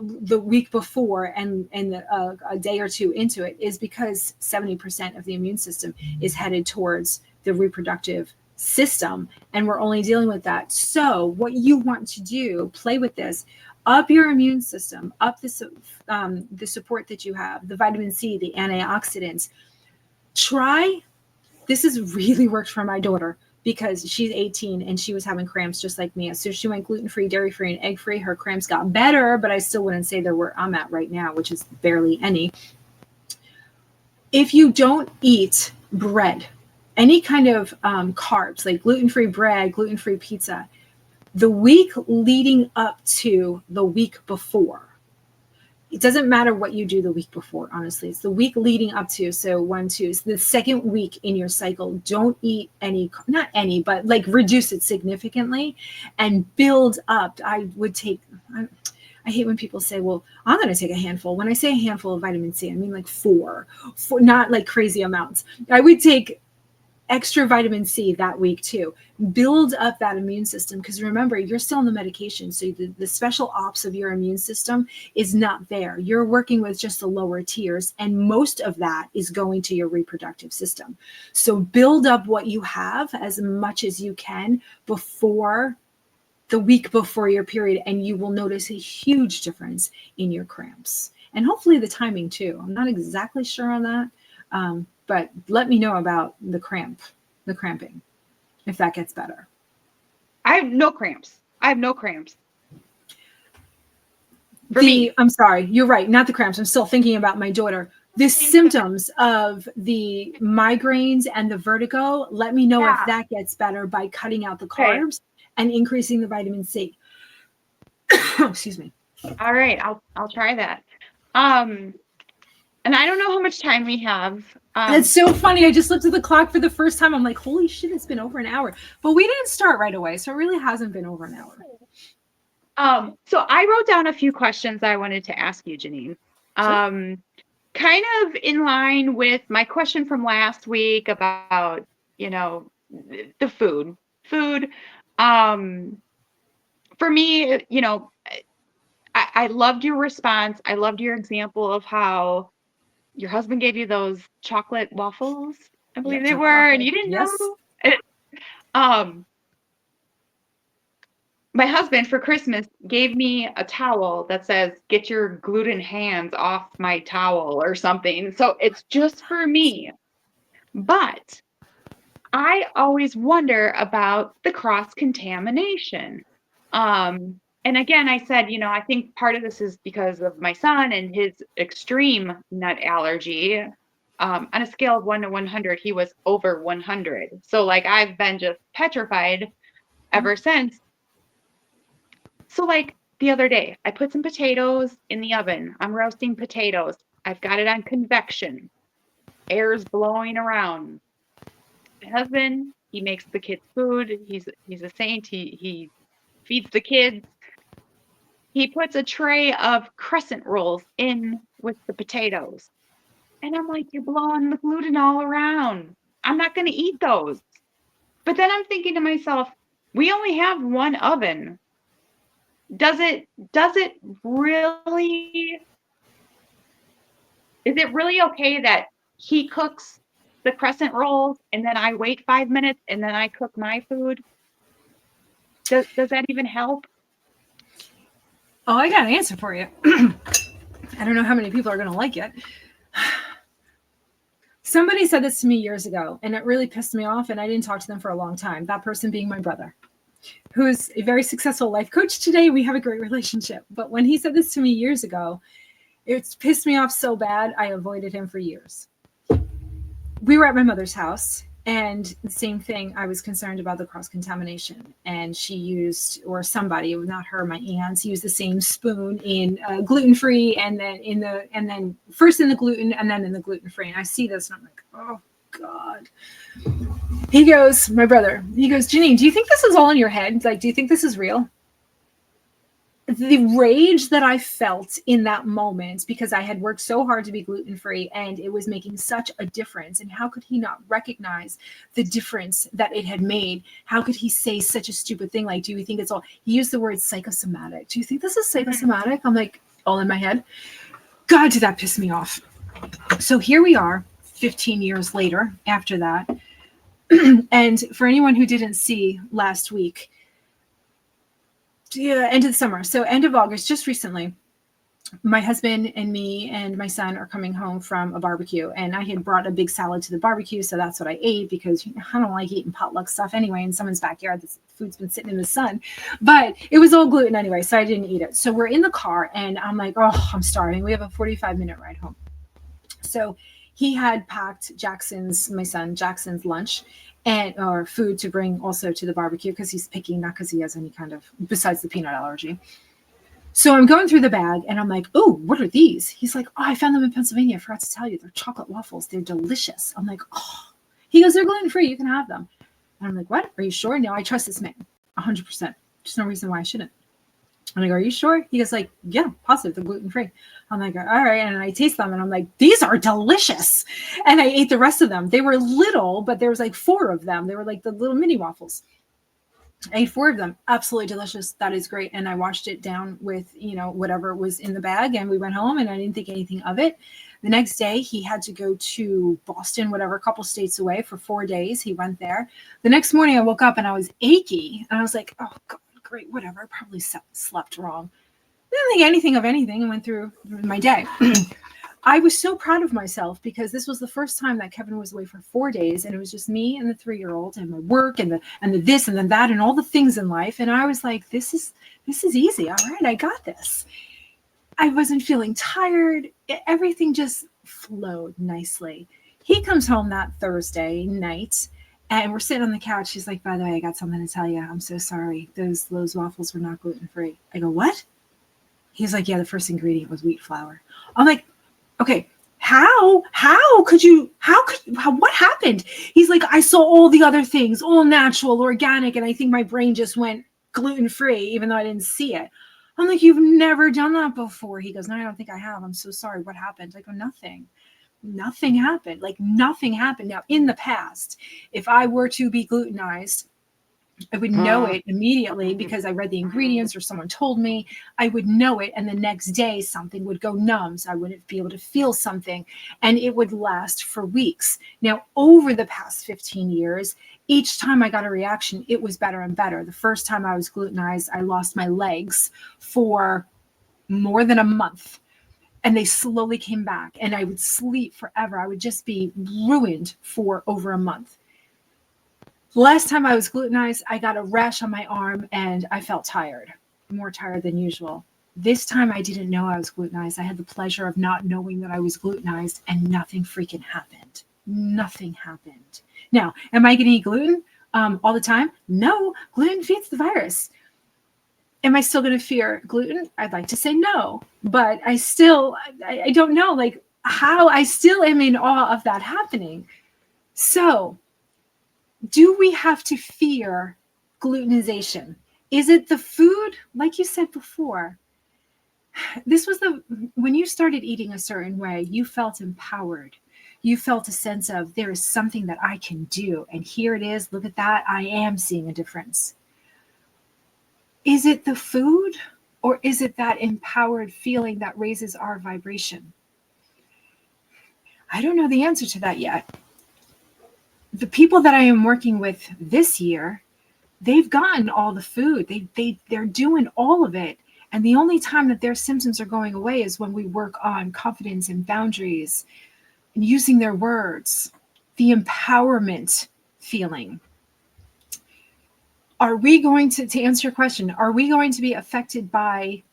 the week before and a day or two into it is because 70% of the immune system is headed towards the reproductive system, and we're only dealing with that. So what you want to do, play with this, up your immune system, up the support that you have, the vitamin C, the antioxidants. This has really worked for my daughter because she's 18 and she was having cramps just like me. So she went gluten-free, dairy-free, and egg-free. Her cramps got better, but I still wouldn't say they're where I'm at right now, which is barely any. If you don't eat bread, any kind of carbs, like gluten-free bread, gluten-free pizza, the week leading up to the week before, it doesn't matter what you do the week before, honestly. It's the week leading up to. So 1, 2, it's the second week in your cycle. Don't eat not any, but like reduce it significantly and build up. I hate when people say, well, I'm going to take a handful. When I say a handful of vitamin C, I mean like four, not like crazy amounts. I would take extra vitamin C that week too. Build up that immune system, because remember, you're still on the medication. So the special ops of your immune system is not there. You're working with just the lower tiers, and most of that is going to your reproductive system. So build up what you have as much as you can before the week before your period, and you will notice a huge difference in your cramps, and hopefully the timing too. I'm not exactly sure on that. But let me know about the cramping, if that gets better. I have no cramps. For me. I'm sorry, you're right. Not the cramps. I'm still thinking about my daughter. The symptoms of the migraines and the vertigo, let me know if that gets better by cutting out the carbs and increasing the vitamin C. Excuse me. All right. I'll try that. And I don't know how much time we have. It's so funny. I just looked at the clock for the first time. I'm like, holy shit, it's been over an hour. But we didn't start right away, so it really hasn't been over an hour. So I wrote down a few questions I wanted to ask you, Janine. Sure. Kind of in line with my question from last week about, the food. For me, I loved your response. I loved your example of how your husband gave you those chocolate waffles, I believe they were, and you didn't know. My husband for Christmas gave me a towel that says, "Get your gluten hands off my towel," or something. So it's just for me. But I always wonder about the cross-contamination. And again, I said, I think part of this is because of my son and his extreme nut allergy. On a scale of 1 to 100, he was over 100. So like I've been just petrified ever since. So like the other day, I put some potatoes in the oven. I'm roasting potatoes. I've got it on convection. Air's blowing around. My husband, he makes the kids food. He's a saint. He feeds the kids. He puts a tray of crescent rolls in with the potatoes. And I'm like, you're blowing the gluten all around. I'm not going to eat those. But then I'm thinking to myself, we only have one oven. Is it really okay that he cooks the crescent rolls and then I wait 5 minutes and then I cook my food? Does that even help? Oh, I got an answer for you. I don't know how many people are going to like it. Somebody said this to me years ago, and it really pissed me off, and I didn't talk to them for a long time. That person being my brother, who is a very successful life coach today. We have a great relationship. But when he said this to me years ago, it pissed me off so bad, I avoided him for years. We were at my mother's house, and the same thing, I was concerned about the cross-contamination. And she used, or somebody, not her, my aunts, used the same spoon in gluten-free, and then first in the gluten, and then in the gluten-free. And I see this, and I'm like, oh, God. He goes, my brother, Janine, do you think this is all in your head? Like, do you think this is real? The rage that I felt in that moment, because I had worked so hard to be gluten-free and it was making such a difference. And how could he not recognize the difference that it had made? How could he say such a stupid thing? Like, do you think it's all, he used the word psychosomatic. Do you think this is psychosomatic? I'm like, all in my head. God, did that piss me off. So here we are 15 years later after that. And for anyone who didn't see last week, end of the summer, so end of August, just recently, my husband and me and my son are coming home from a barbecue, and I had brought a big salad to the barbecue, so that's what I ate, because I don't like eating potluck stuff anyway in someone's backyard. This food's been sitting in the sun, but it was all gluten anyway, so I didn't eat it. So we're in the car, and I'm like, oh, I'm starving. We have a 45-minute ride home. So he had packed my son Jackson's lunch and or food to bring also to the barbecue, because he's picky, not because he has any kind of, besides the peanut allergy. So I'm going through the bag and I'm like, oh, what are these? He's like, oh, I found them in Pennsylvania. I forgot to tell you, they're chocolate waffles. They're delicious. I'm like, oh. He goes, they're gluten-free. You can have them. And I'm like, what? Are you sure? No, I trust this man 100%. There's no reason why I shouldn't. And I go, are you sure? He goes like, yeah, positive, they're gluten-free. I'm like, all right. And I taste them and I'm like, these are delicious. And I ate the rest of them. They were little, but there was like 4 of them. They were like the little mini waffles. I ate 4 of them. Absolutely delicious. That is great. And I washed it down with, whatever was in the bag, and we went home, and I didn't think anything of it. The next day he had to go to Boston, whatever, a couple states away for 4 days. He went there. The next morning I woke up and I was achy, and I was like, oh God, great, whatever. I probably slept wrong. I didn't think anything of anything and went through my day. I was so proud of myself, because this was the first time that Kevin was away for 4 days, and it was just me and the 3-year-old and my work and the this and then that and all the things in life. And I was like, this is easy. All right, I got this. I wasn't feeling tired. Everything just flowed nicely. He comes home that Thursday night, and we're sitting on the couch. He's like, by the way, I got something to tell you. I'm so sorry. Those waffles were not gluten-free. I go, what? He's like, yeah, the first ingredient was wheat flour. I'm like, okay, what happened? He's like, I saw all the other things, all natural, organic, and I think my brain just went gluten-free, even though I didn't see it. I'm like, you've never done that before. He goes, no, I don't think I have. I'm so sorry. What happened? I go, nothing. Nothing happened. Like, nothing happened. Now, in the past, if I were to be glutenized, I would know it immediately, because I read the ingredients or someone told me. I would know it, and the next day something would go numb, so I wouldn't be able to feel something, and it would last for weeks. Now, over the past 15 years, each time I got a reaction, it was better and better. The first time I was glutenized, I lost my legs for more than a month, and they slowly came back, and I would sleep forever. I would just be ruined for over a month. Last time I was glutenized, I got a rash on my arm and I felt tired, more tired than usual. This time I didn't know I was glutenized. I had the pleasure of not knowing that I was glutenized, and nothing freaking happened. Nothing happened. Now, am I going to eat gluten all the time? No, gluten feeds the virus. Am I still going to fear gluten? I'd like to say no, but I don't know, like, how. I still am in awe of that happening. So, do we have to fear glutenization? Is it the food? Like you said before, when you started eating a certain way, you felt empowered. You felt a sense of, there is something that I can do. And here it is. Look at that. I am seeing a difference. Is it the food, or is it that empowered feeling that raises our vibration? I don't know the answer to that yet. The people that I am working with this year, they've gotten all the food. They're doing all of it. And the only time that their symptoms are going away is when we work on confidence and boundaries and using their words, the empowerment feeling. Are we going to answer your question, are we going to be affected by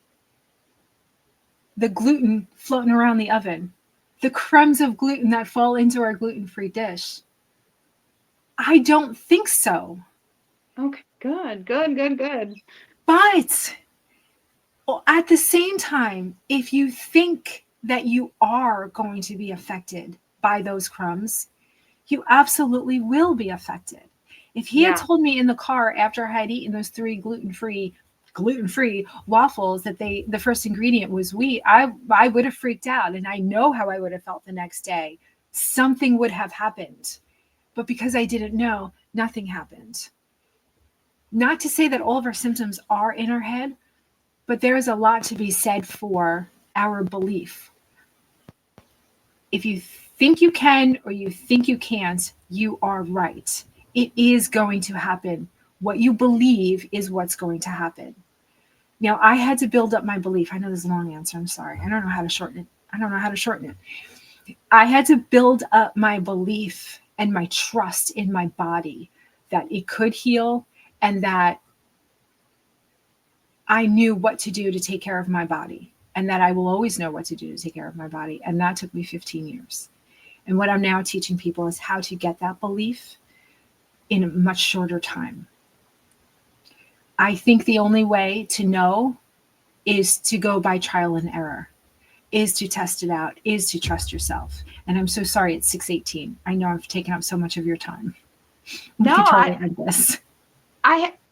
the gluten floating around the oven, the crumbs of gluten that fall into our gluten-free dish? I don't think so. Okay, good. But at the same time, if you think that you are going to be affected by those crumbs, you absolutely will be affected. If he had told me in the car after I had eaten those 3 gluten-free waffles that the first ingredient was wheat, I would have freaked out, and I know how I would have felt the next day. Something would have happened. But because I didn't know, nothing happened. Not to say that all of our symptoms are in our head, but there is a lot to be said for our belief. If you think you can or you think you can't, you are right. It is going to happen. What you believe is what's going to happen. Now, I had to build up my belief. I know this is a long answer. I'm sorry. I don't know how to shorten it. I had to build up my belief and my trust in my body that it could heal and that I knew what to do to take care of my body and that I will always know what to do to take care of my body. And that took me 15 years. And what I'm now teaching people is how to get that belief in a much shorter time. I think the only way to know is to go by trial and error, is to test it out, is to trust yourself. And I'm so sorry it's 6:18. I know I've taken up so much of your time. We No, could try to end this.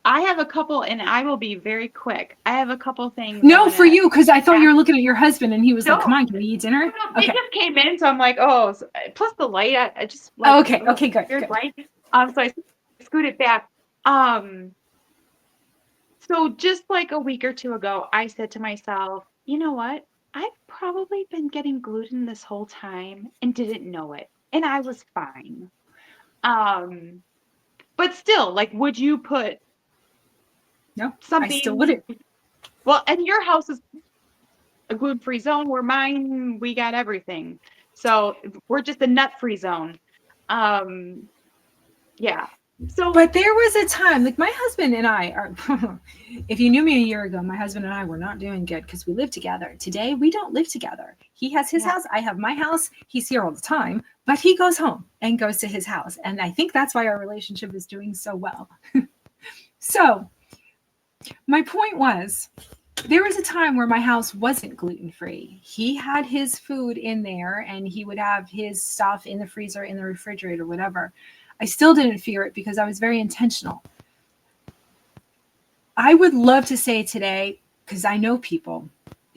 I have a couple, and I will be very quick. I have a couple things. No, for you, because I thought you were looking at your husband and he was like, come on, can we eat dinner? No, they just came in, so I'm like, oh, plus the light, I just like, oh, okay, good. Light. So I scooted back. So just like a week or two ago, I said to myself, you know what? I've probably been getting gluten this whole time and didn't know it, and I was fine. But still, like, would you put No, something? I still wouldn't. Well, and your house is a gluten-free zone, where mine, we got everything. So we're just a nut-free zone. Yeah. So, but there was a time, like my husband and I are, if you knew me a year ago, my husband and I were not doing good because we live together. Today, we don't live together. He has his house, I have my house. He's here all the time, but he goes home and goes to his house. And I think that's why our relationship is doing so well. So my point was, there was a time where my house wasn't gluten-free. He had his food in there and he would have his stuff in the freezer, in the refrigerator, whatever. I still didn't fear it because I was very intentional. I would love to say today, because I know people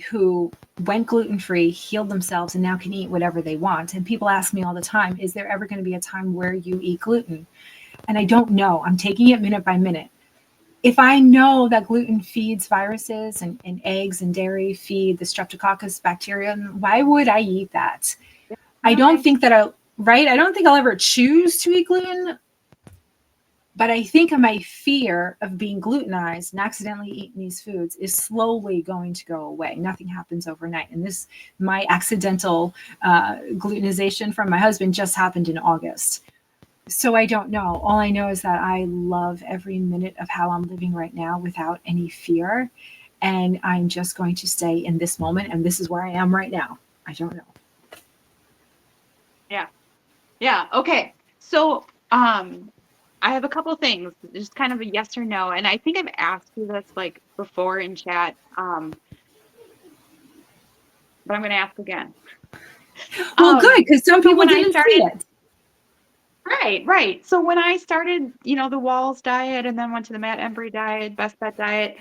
who went gluten-free, healed themselves, and now can eat whatever they want. And people ask me all the time, is there ever going to be a time where you eat gluten? And I don't know. I'm taking it minute by minute. If I know that gluten feeds viruses and eggs and dairy feed the streptococcus bacteria, why would I eat that? I don't think that I don't think I'll ever choose to eat gluten, but I think my fear of being glutenized and accidentally eating these foods is slowly going to go away. Nothing happens overnight. And my accidental glutenization from my husband just happened in August. So I don't know. All I know is that I love every minute of how I'm living right now without any fear. And I'm just going to stay in this moment. And this is where I am right now. I don't know. Yeah. Okay. So, I have a couple things, just kind of a yes or no. And I think I've asked you this like before in chat. But I'm going to ask again. Well, good, because some people didn't see it. Right. So when I started, the Walls diet and then went to the Matt Embry diet, Best Bet diet,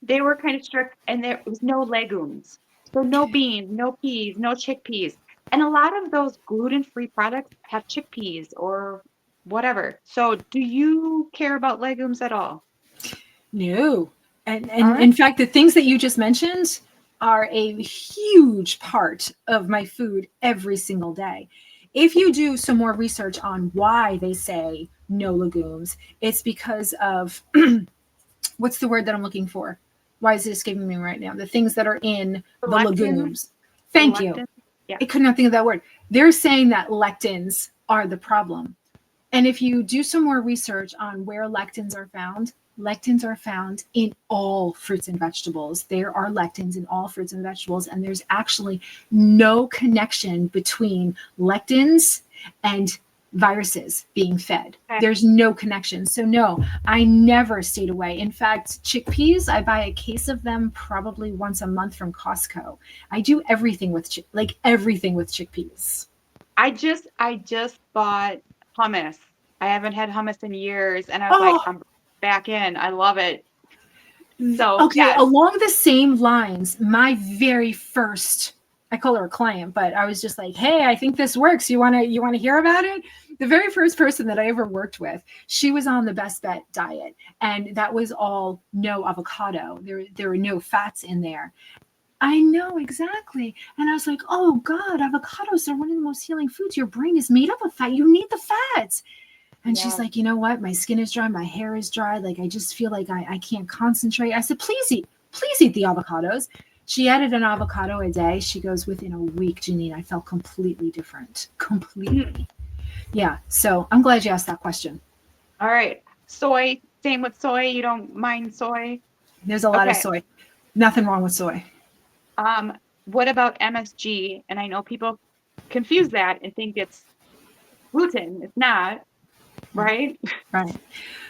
they were kind of strict, and there was no legumes. So no beans, no peas, no chickpeas. And a lot of those gluten-free products have chickpeas or whatever. So do you care about legumes at all? No. And in fact, the things that you just mentioned are a huge part of my food every single day. If you do some more research on why they say no legumes, it's because of what's the word that I'm looking for? Why is it escaping me right now? The things that are in the legumes. Thank you. Yeah. I could not think of that word. They're saying that lectins are the problem. And if you do some more research on where lectins are found in all fruits and vegetables. There are lectins in all fruits and vegetables, and there's actually no connection between lectins and viruses being fed. Okay. There's no connection. So no, I never stayed away. In fact, chickpeas, I buy a case of them probably once a month from Costco. I do everything with everything with chickpeas. I just bought hummus. I haven't had hummus in years, and I was like, I'm back in. I love it. So okay, yes. Along the same lines, my very first, I call her a client, but I was just like, hey, I think this works. You wanna hear about it? The very first person that I ever worked with, she was on the Best Bet diet, and that was all no avocado. There were no fats in there. I know, exactly. And I was like, oh God, avocados are one of the most healing foods. Your brain is made up of fat. You need the fats. And she's Yeah. like, you know what? My skin is dry. My hair is dry. Like, I just feel like I can't concentrate. I said, please eat the avocados. She added an avocado a day. She goes, within a week, Janine, I felt completely different. Completely. Yeah. So I'm glad you asked that question. All right. Soy, same with soy. You don't mind soy? There's a lot of Okay. soy. Nothing wrong with soy. What about MSG? And I know people confuse that and think it's gluten. It's not, right? Right.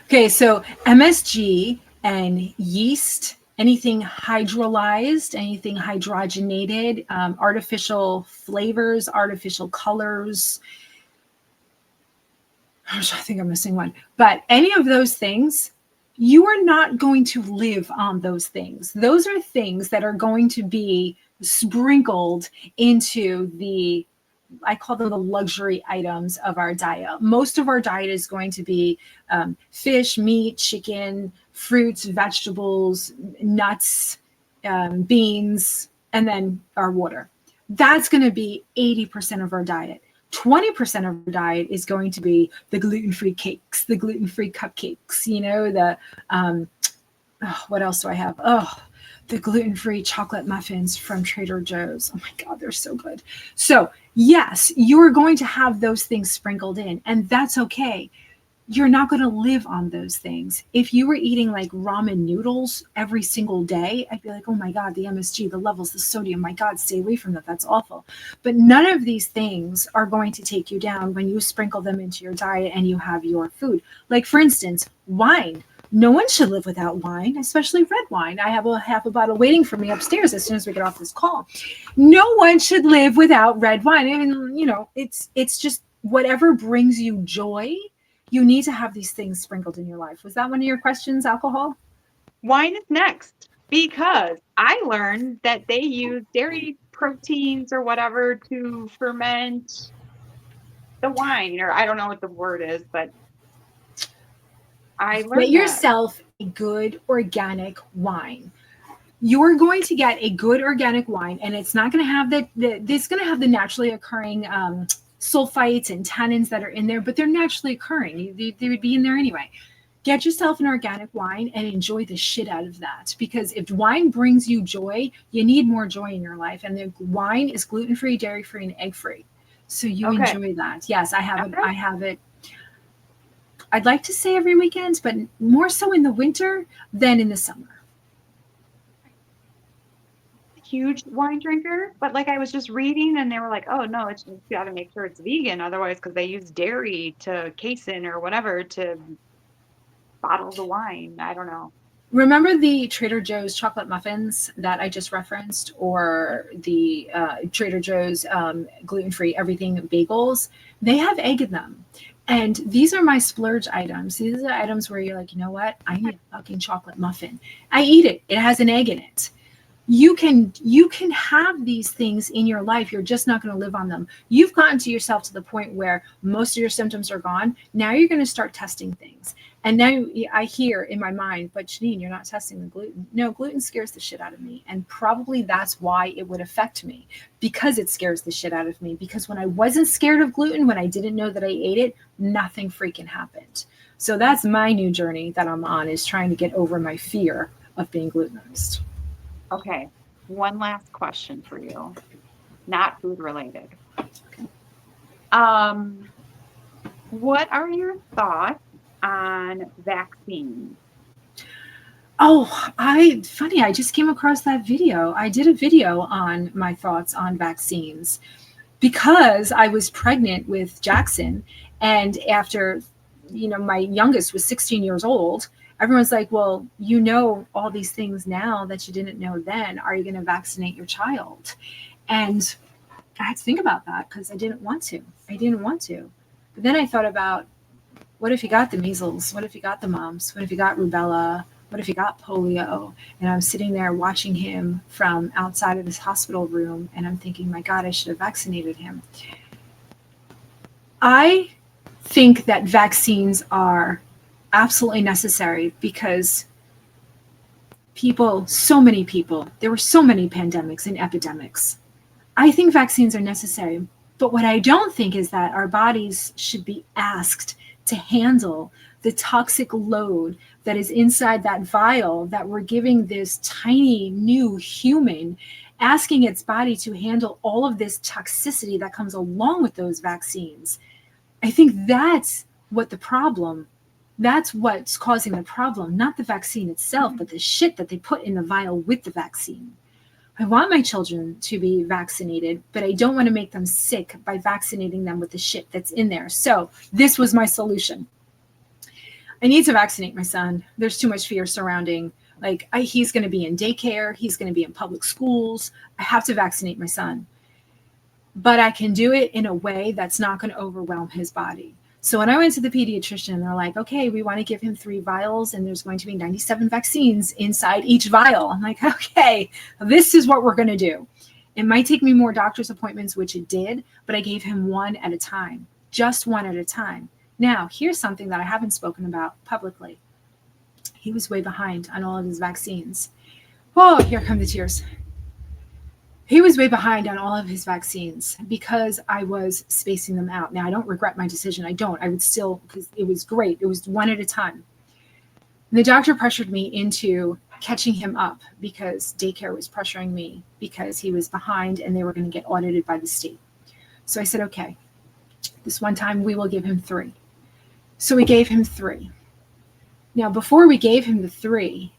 Okay. So MSG and yeast, anything hydrolyzed, anything hydrogenated, artificial flavors, artificial colors. I think I'm missing one. But any of those things, you are not going to live on those things. Those are things that are going to be sprinkled into the, I call them the luxury items of our diet. Most of our diet is going to be fish, meat, chicken, fruits, vegetables, nuts, beans, and then our water. That's going to be 80% of our diet. 20% of our diet is going to be the gluten-free cakes, the gluten-free cupcakes, what else do I have? Oh, the gluten-free chocolate muffins from Trader Joe's. Oh my God, they're so good. So yes, you're going to have those things sprinkled in, and that's okay. You're not going to live on those things. If you were eating like ramen noodles every single day, I'd be like, oh my God, the MSG, the levels, the sodium, my God, stay away from that. That's awful. But none of these things are going to take you down when you sprinkle them into your diet and you have your food. Like, for instance, wine. No one should live without wine, especially red wine. I have a half a bottle waiting for me upstairs as soon as we get off this call. No one should live without red wine. I mean, it's just whatever brings you joy. You need to have these things sprinkled in your life. Was that one of your questions, alcohol? Wine is next because I learned that they use dairy proteins or whatever to ferment the wine, or I don't know what the word is, but I Get learned that. yourself a good organic wine. You're going to get a good organic wine, and it's not going to have it's going to have the naturally occurring sulfites and tannins that are in there, but they're naturally occurring. They would be in there anyway. Get yourself an organic wine and enjoy the shit out of that, because if wine brings you joy, you need more joy in your life, and the wine is gluten-free, dairy-free, and egg-free, so you Okay. enjoy that. Yes, I have it. Okay. I have it. I'd like to say every weekend, but more so in the winter than in the summer. Huge wine drinker, but like I was just reading and they were like, oh no, it's you got to make sure it's vegan otherwise because they use dairy to casein or whatever to bottle the wine. I don't know. Remember the Trader Joe's chocolate muffins that I just referenced, or the Trader Joe's gluten-free everything bagels? They have egg in them. And these are my splurge items. These are the items where you're like, you know what? I need a fucking chocolate muffin. I eat it. It has an egg in it. You can have these things in your life. You're just not going to live on them. You've gotten to yourself to the point where most of your symptoms are gone. Now you're going to start testing things. And now I hear in my mind, but Janine, you're not testing the gluten. No, gluten scares the shit out of me. And probably that's why it would affect me, because it scares the shit out of me. Because when I wasn't scared of gluten, when I didn't know that I ate it, nothing freaking happened. So that's my new journey that I'm on, is trying to get over my fear of being glutenized. Okay. One last question for you, not food related. Um, what are your thoughts on vaccines? Oh, I just came across that video. I did a video on my thoughts on vaccines because I was pregnant with Jackson. And after, my youngest was 16 years old, everyone's like, well, all these things now that you didn't know then. Are you going to vaccinate your child? And I had to think about that because I didn't want to. But then I thought about, what if you got the measles? What if you got the mumps? What if you got rubella? What if you got polio? And I'm sitting there watching him from outside of this hospital room, and I'm thinking, my God, I should have vaccinated him. I think that vaccines are absolutely necessary because People, so many people, there were so many pandemics and epidemics. I think vaccines are necessary. But what I don't think is that our bodies should be asked to handle the toxic load that is inside that vial that we're giving this tiny new human, asking its body to handle all of this toxicity that comes along with those vaccines. I think that's what's causing the problem, not the vaccine itself, but the shit that they put in the vial with the vaccine. I want my children to be vaccinated, but I don't want to make them sick by vaccinating them with the shit that's in there. So this was my solution. I need to vaccinate my son. There's too much fear surrounding. Like, he's going to be in daycare. He's going to be in public schools. I have to vaccinate my son. But I can do it in a way that's not going to overwhelm his body. So when I went to the pediatrician, they're like, okay, we want to give him 3 vials and there's going to be 97 vaccines inside each vial. I'm like, okay, this is what we're going to do. It might take me more doctor's appointments, which it did, but I gave him one at a time, just one at a time. Now, here's something that I haven't spoken about publicly. He was way behind on all of his vaccines. Oh, here come the tears. He was way behind on all of his vaccines because I was spacing them out. Now, I don't regret my decision. I don't. I would still, because it was great. It was one at a time. And the doctor pressured me into catching him up because daycare was pressuring me because he was behind and they were going to get audited by the state. So I said, okay, this one time we will give him 3. So we gave him 3. Now, before we gave him the 3,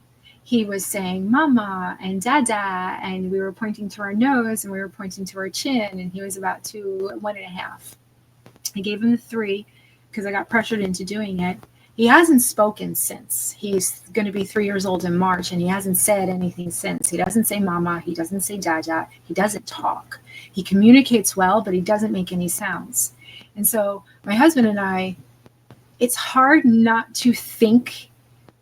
he was saying mama and dada, and we were pointing to our nose and we were pointing to our chin, and he was about 1.5. I gave him the 3 because I got pressured into doing it. He hasn't spoken since. He's going to be 3 years old in March, and he hasn't said anything since. He doesn't say mama. He doesn't say dada. He doesn't talk. He communicates well, but he doesn't make any sounds. And so my husband and I, it's hard not to think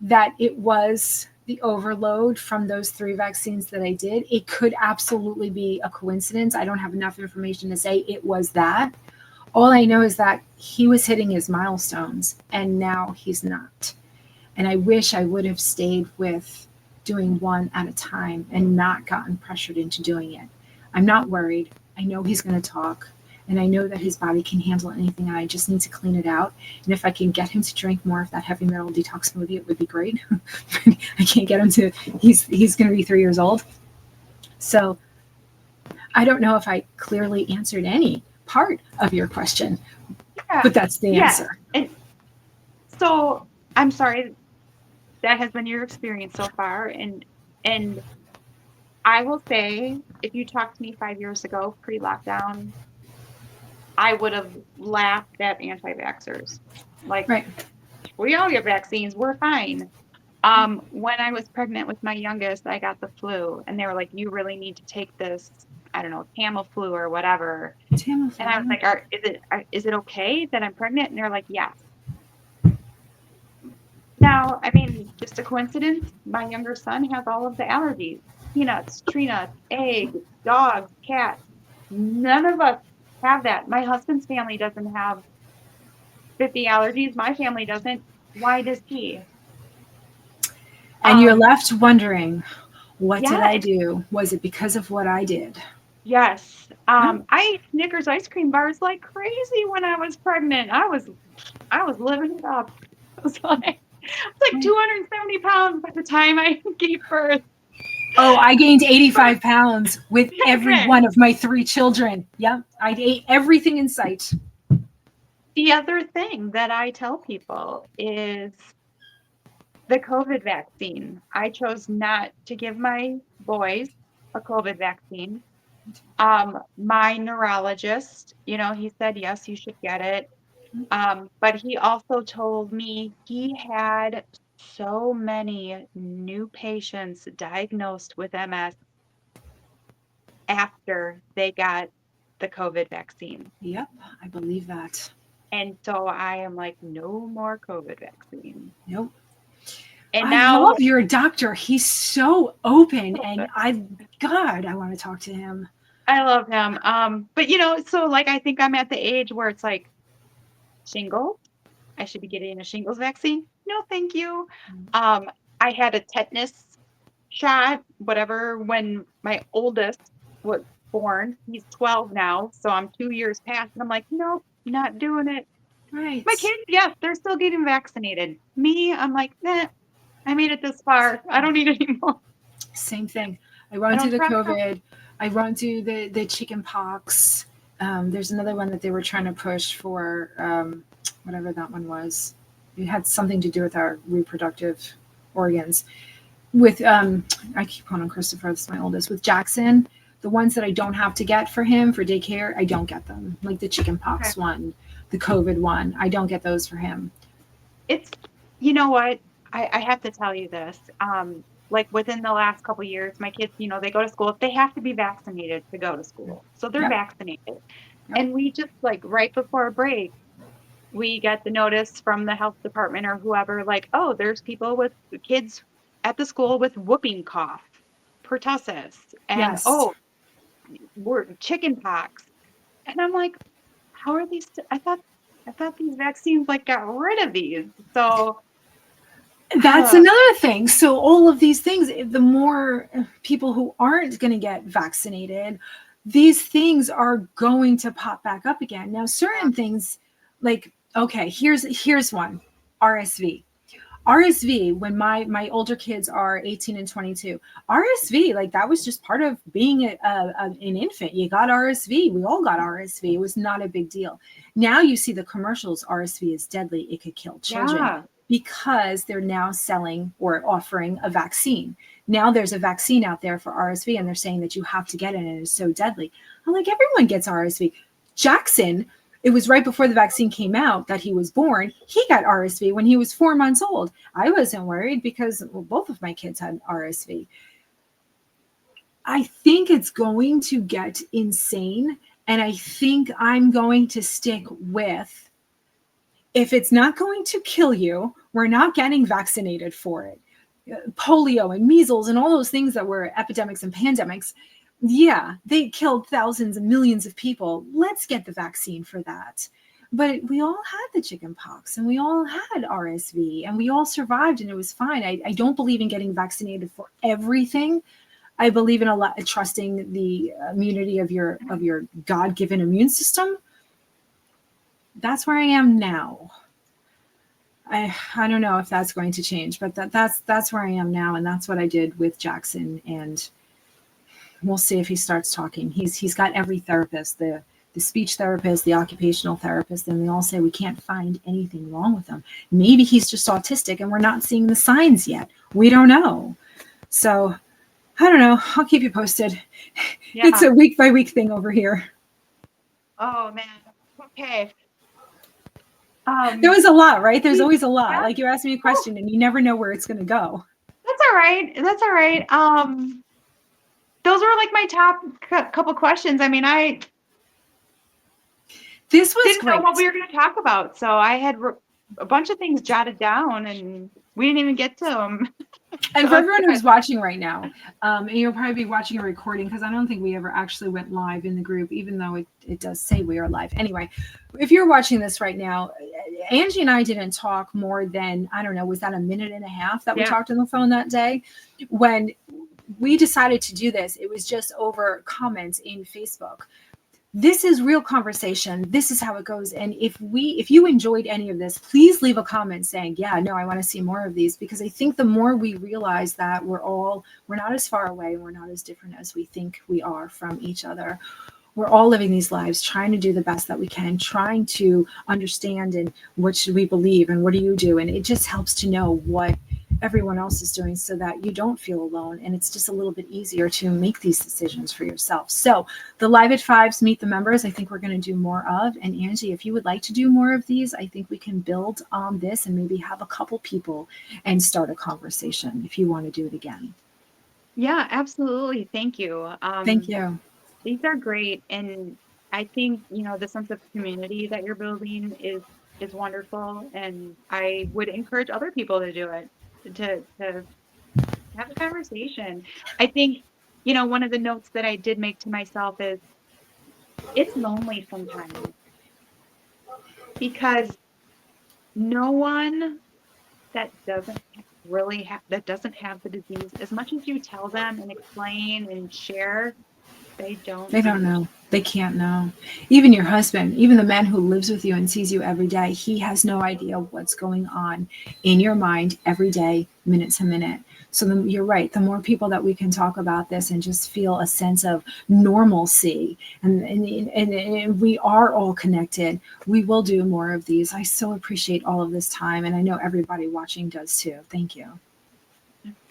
that it was the overload from those 3 vaccines that I did. It could absolutely be a coincidence. I don't have enough information to say it was that. All I know is that he was hitting his milestones and now he's not. And I wish I would have stayed with doing one at a time and not gotten pressured into doing it. I'm not worried. I know he's going to talk. And I know that his body can handle anything. I just need to clean it out. And if I can get him to drink more of that heavy metal detox smoothie, it would be great. I can't get him to, he's going to be 3 years old. So I don't know if I clearly answered any part of your question, but that's the answer. And so I'm sorry that has been your experience so far. And I will say, if you talked to me 5 years ago, pre-lockdown, I would have laughed at anti-vaxxers. Like, right. We all get vaccines. We're fine. When I was pregnant with my youngest, I got the flu, and they were like, you really need to take this, I don't know, Tamiflu or whatever. Tamiflu. And I was like, is it okay that I'm pregnant? And they're like, yes. Now, I mean, just a coincidence, my younger son has all of the allergies. Peanuts, tree nuts, eggs, dogs, cats. None of us have that. My husband's family doesn't have 50 allergies. My family doesn't. Why does he? And you're left wondering, what did I do? Was it because of what I did? Yes. I ate Snickers ice cream bars like crazy when I was pregnant. I was living it up. I was like 270 pounds by the time I gave birth. Oh, I gained 85 pounds with every one of my 3 children. Yep. I ate everything in sight. The other thing that I tell people is the COVID vaccine. I chose not to give my boys a COVID vaccine. My neurologist, he said, yes, you should get it. But he also told me he had so many new patients diagnosed with MS after they got the COVID vaccine. Yep, I believe that. And so I am like, no more COVID vaccine. Nope. And I love your doctor. He's so open, and I want to talk to him. I love him. But so like I think I'm at the age where it's like shingles. I should be getting a shingles vaccine. No, thank you. I had a tetanus shot, whatever, when my oldest was born. He's 12 now, so I'm 2 years past, and I'm like, nope, not doing it. Right. My kids, yes, they're still getting vaccinated. Me, I'm like, nah, I made it this far. I don't need any more. Same thing. I I won't do don't the trust them. COVID. I won't do the chicken pox. There's another one that they were trying to push for, whatever that one was. It had something to do with our reproductive organs. With I keep calling him Christopher. That's my oldest. With Jackson, the ones that I don't have to get for him for daycare, I don't get them. Like the chicken Okay. pox one, the COVID one, I don't get those for him. It's, you know what? I have to tell you this. Like within the last couple of years, my kids, they go to school. They have to be vaccinated to go to school. So they're Yep. vaccinated. Yep. And we just like right before break, we get the notice from the health department or whoever, like, oh, there's people with kids at the school with whooping cough, pertussis, and Yes. we're chicken pox. And I'm like, how are these? I thought these vaccines like got rid of these. So That's another thing. So all of these things, the more people who aren't going to get vaccinated, these things are going to pop back up again. Now, certain things, like, okay, here's one, RSV. RSV, when my older kids are 18 and 22, RSV, like that was just part of being an infant. You got RSV. We all got RSV. It was not a big deal. Now you see the commercials, RSV is deadly. It could kill children. yeah, Because they're now selling or offering a vaccine. Now there's a vaccine out there for RSV, and they're saying that you have to get it, and it is so deadly. I'm like, everyone gets RSV. Jackson, it was right before the vaccine came out that he was born. He got RSV when he was 4 months old. I wasn't worried because both of my kids had RSV. I think it's going to get insane, and I think I'm going to stick with, if it's not going to kill you, we're not getting vaccinated for it. Polio and measles and all those things that were epidemics and pandemics, yeah, they killed thousands and millions of people. Let's get the vaccine for that. But we all had the chicken pox and we all had RSV and we all survived and it was fine. I don't believe in getting vaccinated for everything. I believe in trusting the immunity of your God-given immune system. That's where I am now. I don't know if that's going to change, but that's where I am now, and that's what I did with Jackson. And we'll see if he starts talking. He's got every therapist, the speech therapist, the occupational therapist, and they all say we can't find anything wrong with him. Maybe he's just autistic, and we're not seeing the signs yet. We don't know. So I don't know. I'll keep you posted. yeah. It's a week by week thing over here. Oh man. Okay. There was a lot, right? There's always a lot. Yeah. Like you asked me a question and you never know where it's going to go. That's all right. That's all right. Those were like my top couple questions. I mean, This was didn't great. know what we were going to talk about, so I had a bunch of things jotted down, and we didn't even get to them. And for everyone who's watching right now, and you'll probably be watching a recording because I don't think we ever actually went live in the group, even though it does say we are live. Anyway, if you're watching this right now, Angie and I didn't talk more than, I don't know, was that a minute and a half that we talked on the phone that day? When we decided to do this, it was just over comments in Facebook. This is real conversation. This is how it goes. And if you enjoyed any of this, please leave a comment saying, yeah, no, I want to see more of these, because I think the more we realize that we're not as far away, we're not as different as we think we are from each other. We're all living these lives, trying to do the best that we can, trying to understand and what should we believe and what do you do? And it just helps to know what everyone else is doing so that you don't feel alone. And it's just a little bit easier to make these decisions for yourself. So the Live at Fives, Meet the Members, I think we're going to do more of. And Angie, if you would like to do more of these, I think we can build on this and maybe have a couple people and start a conversation if you want to do it again. Yeah, absolutely. Thank you. Thank you. These are great. And I think, the sense of community that you're building is wonderful. And I would encourage other people to do it, to have a conversation. I think, one of the notes that I did make to myself is it's lonely sometimes because no one that doesn't really that doesn't have the disease, as much as you tell them and explain and share, they don't They don't know. They can't know. Even your husband, even the man who lives with you and sees you every day, he has no idea what's going on in your mind every day, minute to minute. So you're right. The more people that we can talk about this and just feel a sense of normalcy, and we are all connected, we will do more of these. I so appreciate all of this time, and I know everybody watching does too. Thank you.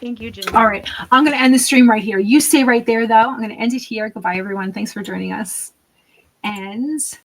Thank you, Janine. All right. I'm going to end the stream right here. You stay right there, though. I'm going to end it here. Goodbye, everyone. Thanks for joining us. And